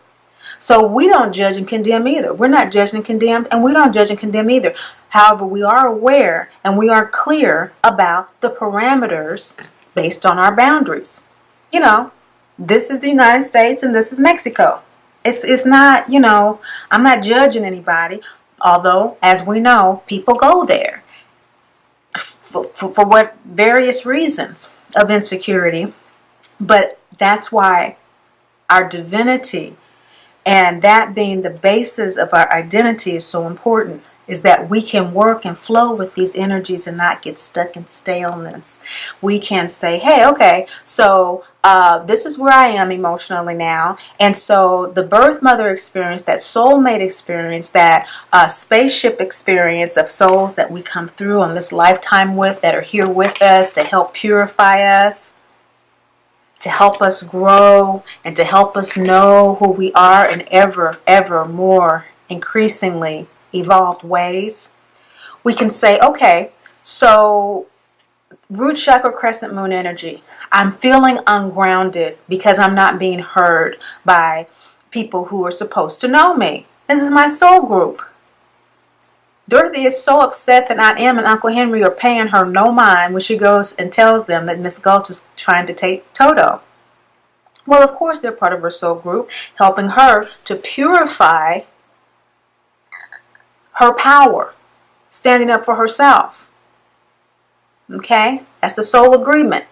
So we don't judge and condemn either. We're not judging and condemned, and we don't judge and condemn either. However, we are aware and we are clear about the parameters based on our boundaries. You know, this is the United States and this is Mexico. It's not, I'm not judging anybody. Although, as we know, people go there for what various reasons of insecurity. But that's why our divinity and that being the basis of our identity is so important, is that we can work and flow with these energies and not get stuck in staleness. We can say, hey, okay, so this is where I am emotionally now. And so the birth mother experience, that soulmate experience, that spaceship experience of souls that we come through on this lifetime with, that are here with us to help purify us, to help us grow, and to help us know who we are in ever more increasingly evolved ways. We can say, okay, so root chakra crescent moon energy, I'm feeling ungrounded because I'm not being heard by people who are supposed to know me. This is my soul group. Dorothy is so upset that Aunt Em and Uncle Henry are paying her no mind when she goes and tells them that Miss Gulch is trying to take Toto. Well, of course, they're part of her soul group, helping her to purify her power, standing up for herself. Okay? That's the soul agreement.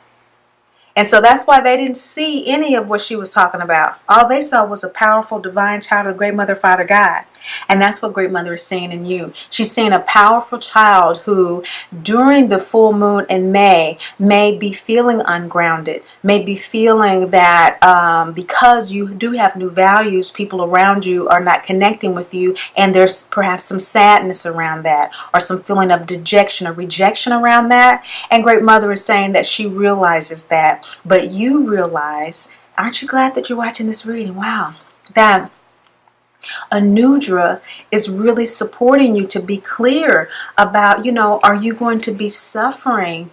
And so that's why they didn't see any of what she was talking about. All they saw was a powerful divine child of the Great Mother, Father God. And that's what Great Mother is seeing in you. She's seeing a powerful child who, during the full moon in May be feeling ungrounded, may be feeling that because you do have new values, people around you are not connecting with you, and there's perhaps some sadness around that, or some feeling of dejection or rejection around that. And Great Mother is saying that she realizes that, but you realize, aren't you glad that you're watching this reading? Wow, that Anudra is really supporting you to be clear about, are you going to be suffering,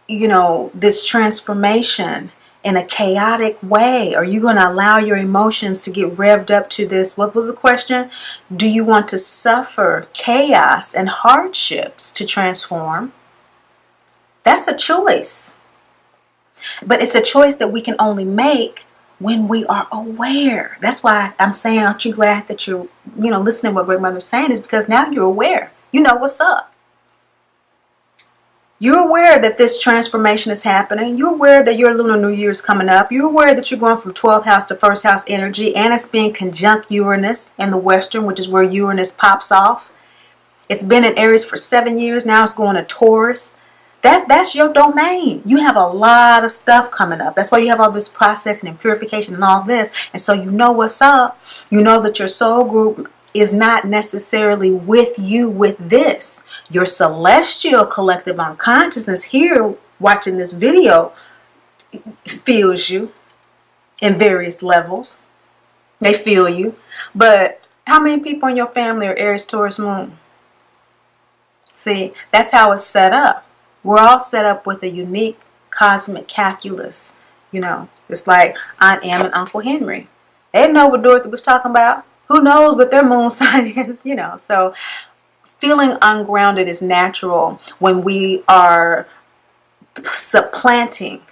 this transformation in a chaotic way? Are you going to allow your emotions to get revved up to this? What was the question? Do you want to suffer chaos and hardships to transform? That's a choice. But it's a choice that we can only make when we are aware. That's why I'm saying, aren't you glad that you're, listening to what Great Mother's saying, is because now you're aware. You know what's up. You're aware that this transformation is happening. You're aware that your lunar new year is coming up. You're aware that you're going from 12th house to 1st house energy, and it's being conjunct Uranus in the Western, which is where Uranus pops off. It's been in Aries for 7 years. Now it's going to Taurus. That's your domain. You have a lot of stuff coming up. That's why you have all this processing and purification and all this. And so you know what's up. You know that your soul group is not necessarily with you with this. Your celestial collective unconsciousness here watching this video feels you in various levels. They feel you. But how many people in your family are Aries, Taurus, Moon? See, that's how it's set up. We're all set up with a unique cosmic calculus. You know, it's like Aunt Em and Uncle Henry. They didn't know what Dorothy was talking about. Who knows what their moon sign is, you know. So feeling ungrounded is natural when we are supplanting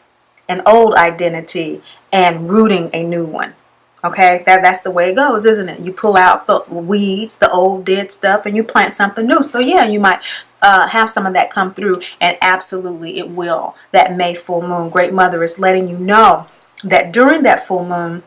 an old identity and rooting a new one. Okay, that's the way it goes, isn't it? You pull out the weeds, the old dead stuff, and you plant something new. So yeah, you might have some of that come through, and absolutely it will. That May full moon, Great Mother is letting you know that during that full moon,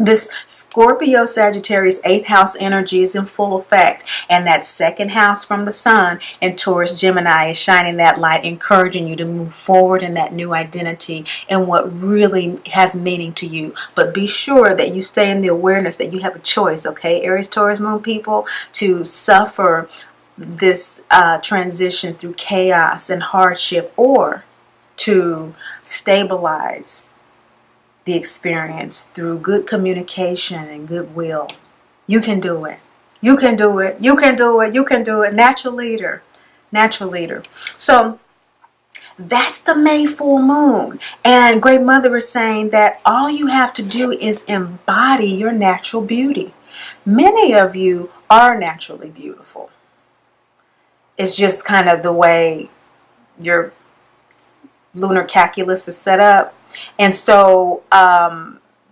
this Scorpio Sagittarius 8th house energy is in full effect, and that 2nd house from the sun and Taurus Gemini is shining that light, encouraging you to move forward in that new identity and what really has meaning to you. But be sure that you stay in the awareness that you have a choice, okay, Aries, Taurus, Moon people, to suffer this transition through chaos and hardship, or to stabilize the experience through good communication and goodwill. You can do it. You can do it. You can do it. You can do it. Natural leader. Natural leader. So that's the May full moon. And Great Mother is saying that all you have to do is embody your natural beauty. Many of you are naturally beautiful. It's just kind of the way your lunar calculus is set up. And so,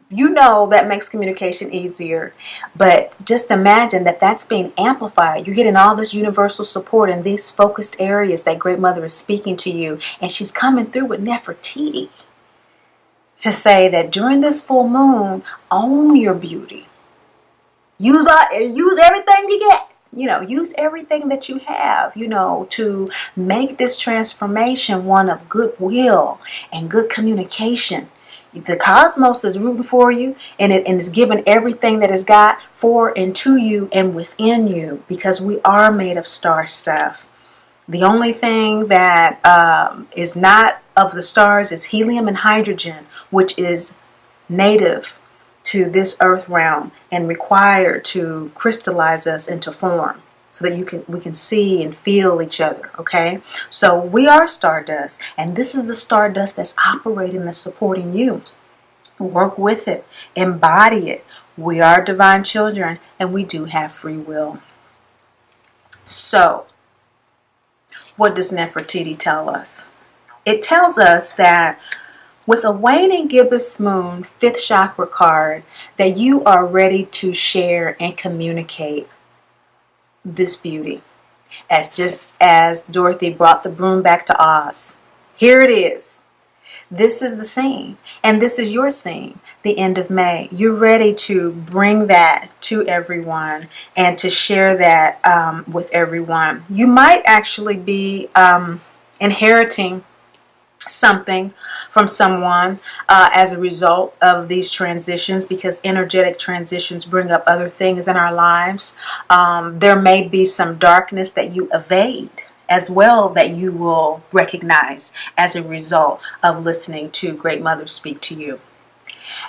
you know, that makes communication easier. But just imagine that that's being amplified. You're getting all this universal support in these focused areas that Great Mother is speaking to you. And she's coming through with Nefertiti to say that during this full moon, own your beauty. Use everything you get. You know, use everything that you have, you know, to make this transformation one of goodwill and good communication. The cosmos is rooting for you, and it's giving everything that it's got for and to you and within you, because we are made of star stuff. The only thing that is not of the stars is helium and hydrogen, which is native to this earth realm and required to crystallize us into form so that we can see and feel each other. Okay, so we are stardust, and this is the stardust that's operating and supporting you. Work with it, embody it. We are divine children, and we do have free will. So what does Nefertiti tell us? It tells us that with a waning gibbous moon, 5th chakra card, that you are ready to share and communicate this beauty. Just as Dorothy brought the broom back to Oz. Here it is. This is the scene, and this is your scene, the end of May. You're ready to bring that to everyone and to share that with everyone. You might actually be inheriting something from someone as a result of these transitions, because energetic transitions bring up other things in our lives. There may be some darkness that you evade as well that you will recognize as a result of listening to Great Mother speak to you.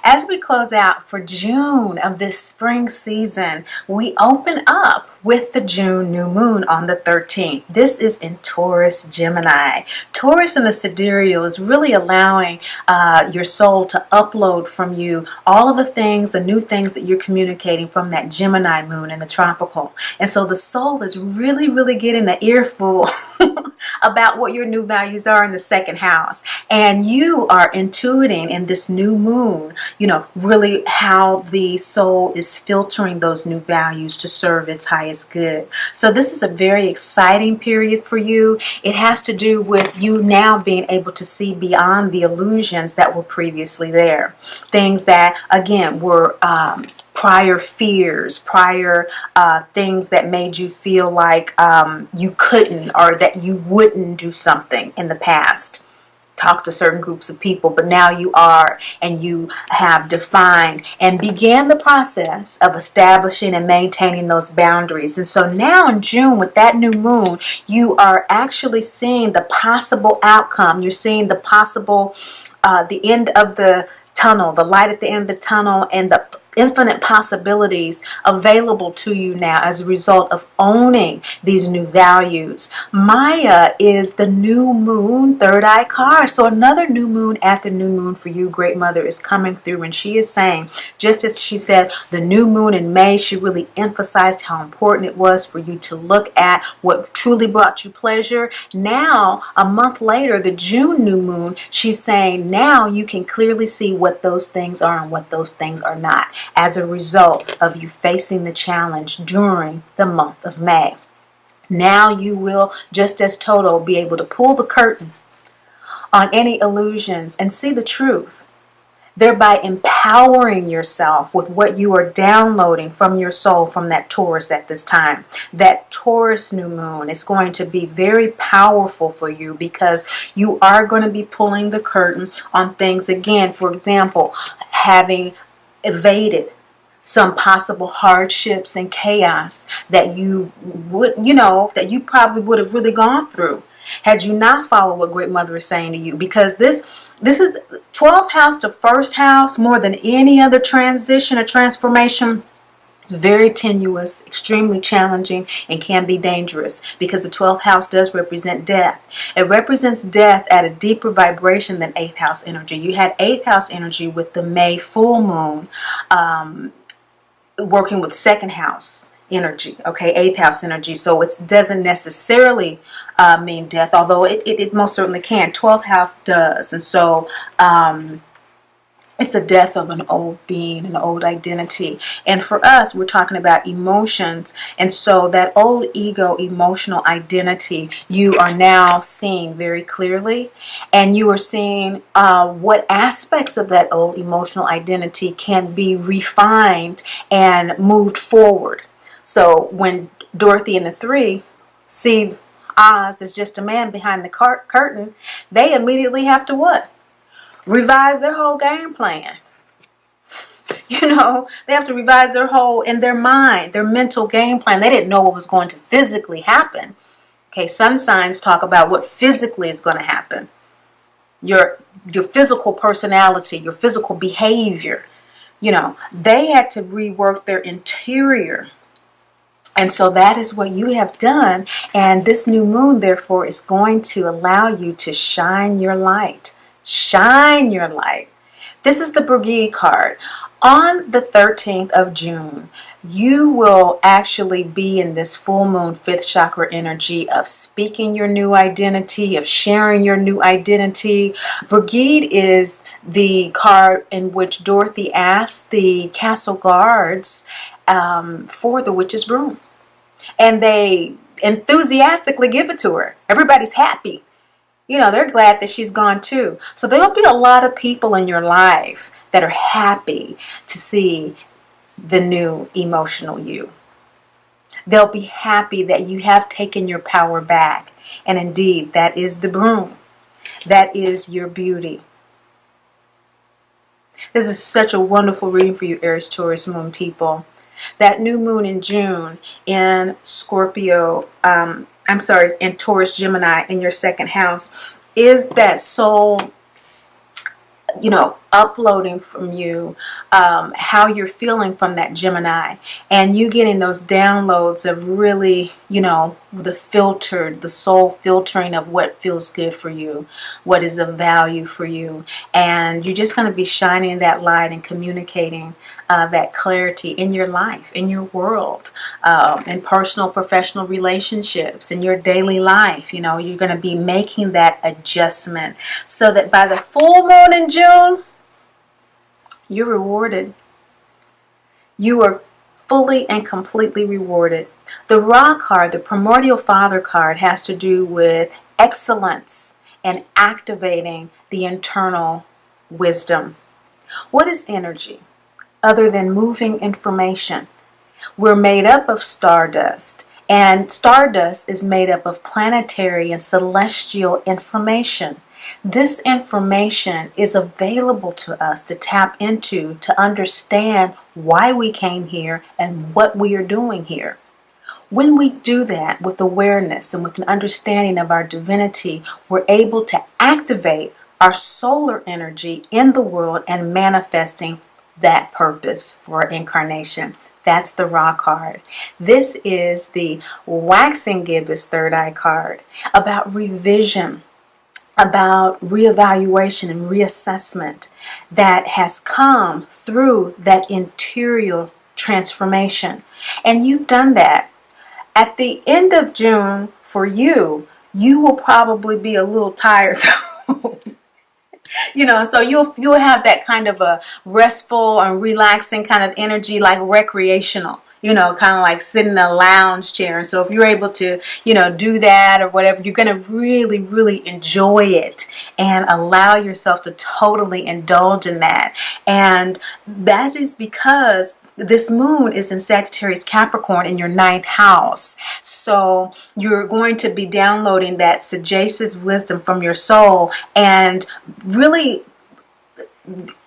As we close out for June of this spring season, we open up with the June new moon on the 13th. This is in Taurus Gemini. Taurus in the Sidereal is really allowing your soul to upload from you all of the things, the new things that you're communicating from that Gemini moon in the tropical. And so the soul is really, really getting an earful about what your new values are in the second house. And you are intuiting in this new moon, really how the soul is filtering those new values to serve its highest good. So this is a very exciting period for you. It has to do with you now being able to see beyond the illusions that were previously there. Things that, again, were prior fears, prior things that made you feel like you couldn't or that you wouldn't do something in the past. Talk to certain groups of people, but now you are, and you have defined and began the process of establishing and maintaining those boundaries. And so now in June, with that new moon, you are actually seeing the possible outcome. You're seeing the possible, the end of the tunnel, the light at the end of the tunnel, and the infinite possibilities available to you now as a result of owning these new values. Maya is the new moon third eye card. So another new moon after new moon for you, Great Mother, is coming through, and she is saying, just as she said, the new moon in May, she really emphasized how important it was for you to look at what truly brought you pleasure. Now, a month later, the June new moon, she's saying now you can clearly see what those things are and what those things are not, as a result of you facing the challenge during the month of May. Now you will, just as Toto, be able to pull the curtain on any illusions and see the truth, thereby empowering yourself with what you are downloading from your soul from that Taurus at this time. That Taurus new moon is going to be very powerful for you because you are going to be pulling the curtain on things again. For example, having evaded some possible hardships and chaos that you would, that you probably would have really gone through had you not followed what Great Mother is saying to you. Because this is 12th house to first house, more than any other transition or transformation. It's very tenuous, extremely challenging, and can be dangerous because the 12th house does represent death. It represents death at a deeper vibration than 8th house energy. You had 8th house energy with the May full moon working with 2nd house energy, okay, 8th house energy. So it doesn't necessarily mean death, although it most certainly can. 12th house does. And so it's a death of an old being, an old identity. And for us, we're talking about emotions. And so that old ego emotional identity, you are now seeing very clearly. And you are seeing what aspects of that old emotional identity can be refined and moved forward. So when Dorothy and the three see Oz as just a man behind the curtain, they immediately have to what? Revise their whole game plan. They have to revise their whole, in their mind, their mental game plan. They didn't know what was going to physically happen. Okay, sun signs talk about what physically is going to happen. Your physical personality, your physical behavior. They had to rework their interior. And so that is what you have done. And this new moon, therefore, is going to allow you to shine your light. Shine your light. This is the Brigade card. On the 13th of June, you will actually be in this full moon 5th chakra energy of speaking your new identity, of sharing your new identity. Brigade is the card in which Dorothy asked the castle guards for the witch's broom. And they enthusiastically give it to her. Everybody's happy. They're glad that she's gone too. So there'll be a lot of people in your life that are happy to see the new emotional you. They'll be happy that you have taken your power back. And indeed, that is the broom. That is your beauty. This is such a wonderful reading for you, Aries, Taurus, Moon people. That new moon in June in Scorpio, in Taurus, Gemini in your 2nd house is that soul, uploading from you how you're feeling from that Gemini, and you getting those downloads of really, the soul filtering of what feels good for you, what is of value for you, and you're just going to be shining that light and communicating that clarity in your life, in your world, in personal, professional relationships, in your daily life. You're going to be making that adjustment so that by the full moon in June, you're rewarded. You are fully and completely rewarded. The Ra card, the primordial father card, has to do with excellence and activating the internal wisdom. What is energy other than moving information? We're made up of stardust, and stardust is made up of planetary and celestial information. This information is available to us to tap into, to understand why we came here and what we are doing here. When we do that with awareness and with an understanding of our divinity, we're able to activate our solar energy in the world and manifesting that purpose for our incarnation. That's the Ra card. This is the Waxing Gibbous third eye card, about revision, about reevaluation and reassessment that has come through that interior transformation. And you've done that. At the end of June, for you, you will probably be a little tired though. So you'll have that kind of a restful and relaxing kind of energy, like recreational, kind of like sitting in a lounge chair. And so if you're able to, do that or whatever, you're going to really, really enjoy it and allow yourself to totally indulge in that. And that is because this moon is in Sagittarius Capricorn in your ninth house. So you're going to be downloading that sagacious wisdom from your soul and really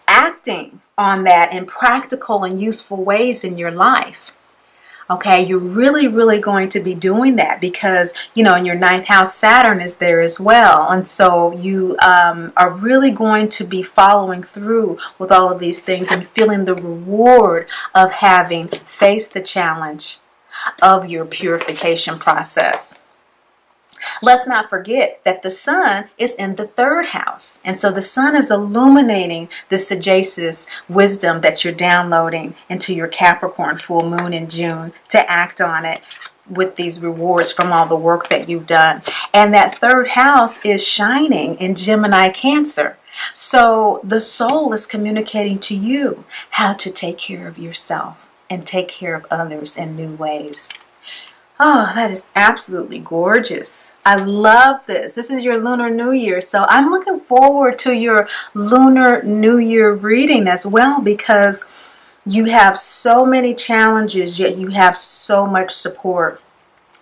acting on that in practical and useful ways in your life. Okay, you're really, really going to be doing that because, in your ninth house, Saturn is there as well. And so you are really going to be following through with all of these things and feeling the reward of having faced the challenge of your purification process. Let's not forget that the sun is in the third house. And so the sun is illuminating the sagacious wisdom that you're downloading into your Capricorn full moon in June to act on it with these rewards from all the work that you've done. And that third house is shining in Gemini Cancer. So the soul is communicating to you how to take care of yourself and take care of others in new ways. Oh, that is absolutely gorgeous. I love this. This is your Lunar New Year. So I'm looking forward to your Lunar New Year reading as well, because you have so many challenges, yet you have so much support.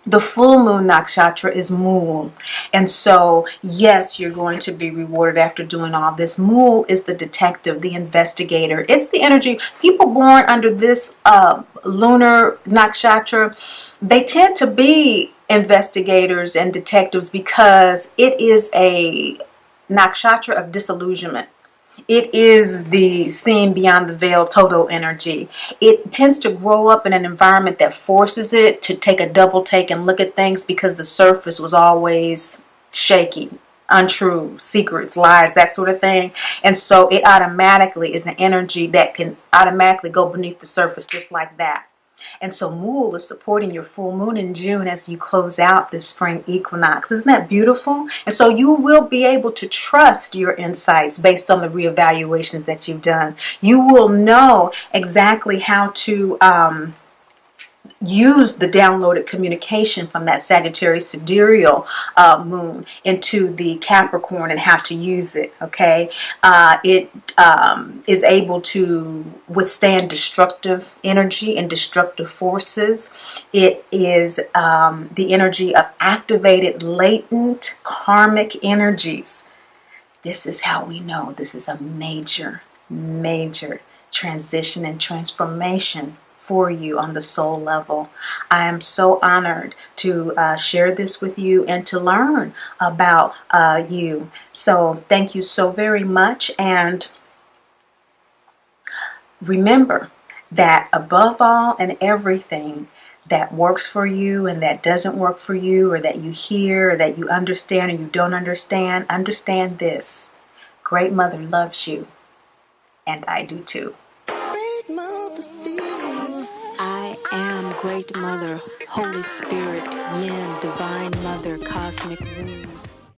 The full moon nakshatra is Mool. And so, yes, you're going to be rewarded after doing all this. Mool is the detective, the investigator. It's the energy. People born under this lunar nakshatra, they tend to be investigators and detectives because it is a nakshatra of disillusionment. It is the seeing beyond the veil total energy. It tends to grow up in an environment that forces it to take a double take and look at things because the surface was always shaky, untrue, secrets, lies, that sort of thing. And so it automatically is an energy that can automatically go beneath the surface just like that. And so Mool is supporting your full moon in June as you close out this spring equinox. Isn't that beautiful? And so you will be able to trust your insights based on the reevaluations that you've done. You will know exactly how to use the downloaded communication from that Sagittarius sidereal moon into the Capricorn and how to use it. Okay, it is able to withstand destructive energy and destructive forces. It is the energy of activated latent karmic energies. This is how we know this is a major transition and transformation for you on the soul level. I am so honored to share this with you and to learn about you. So thank you so very much. And remember that above all and everything that works for you and that doesn't work for you, or that you hear, or that you understand or you don't understand this. Great Mother loves you, and I do too. Great Mother speaks. I am Great Mother, Holy Spirit, Yin, Divine Mother, Cosmic Womb.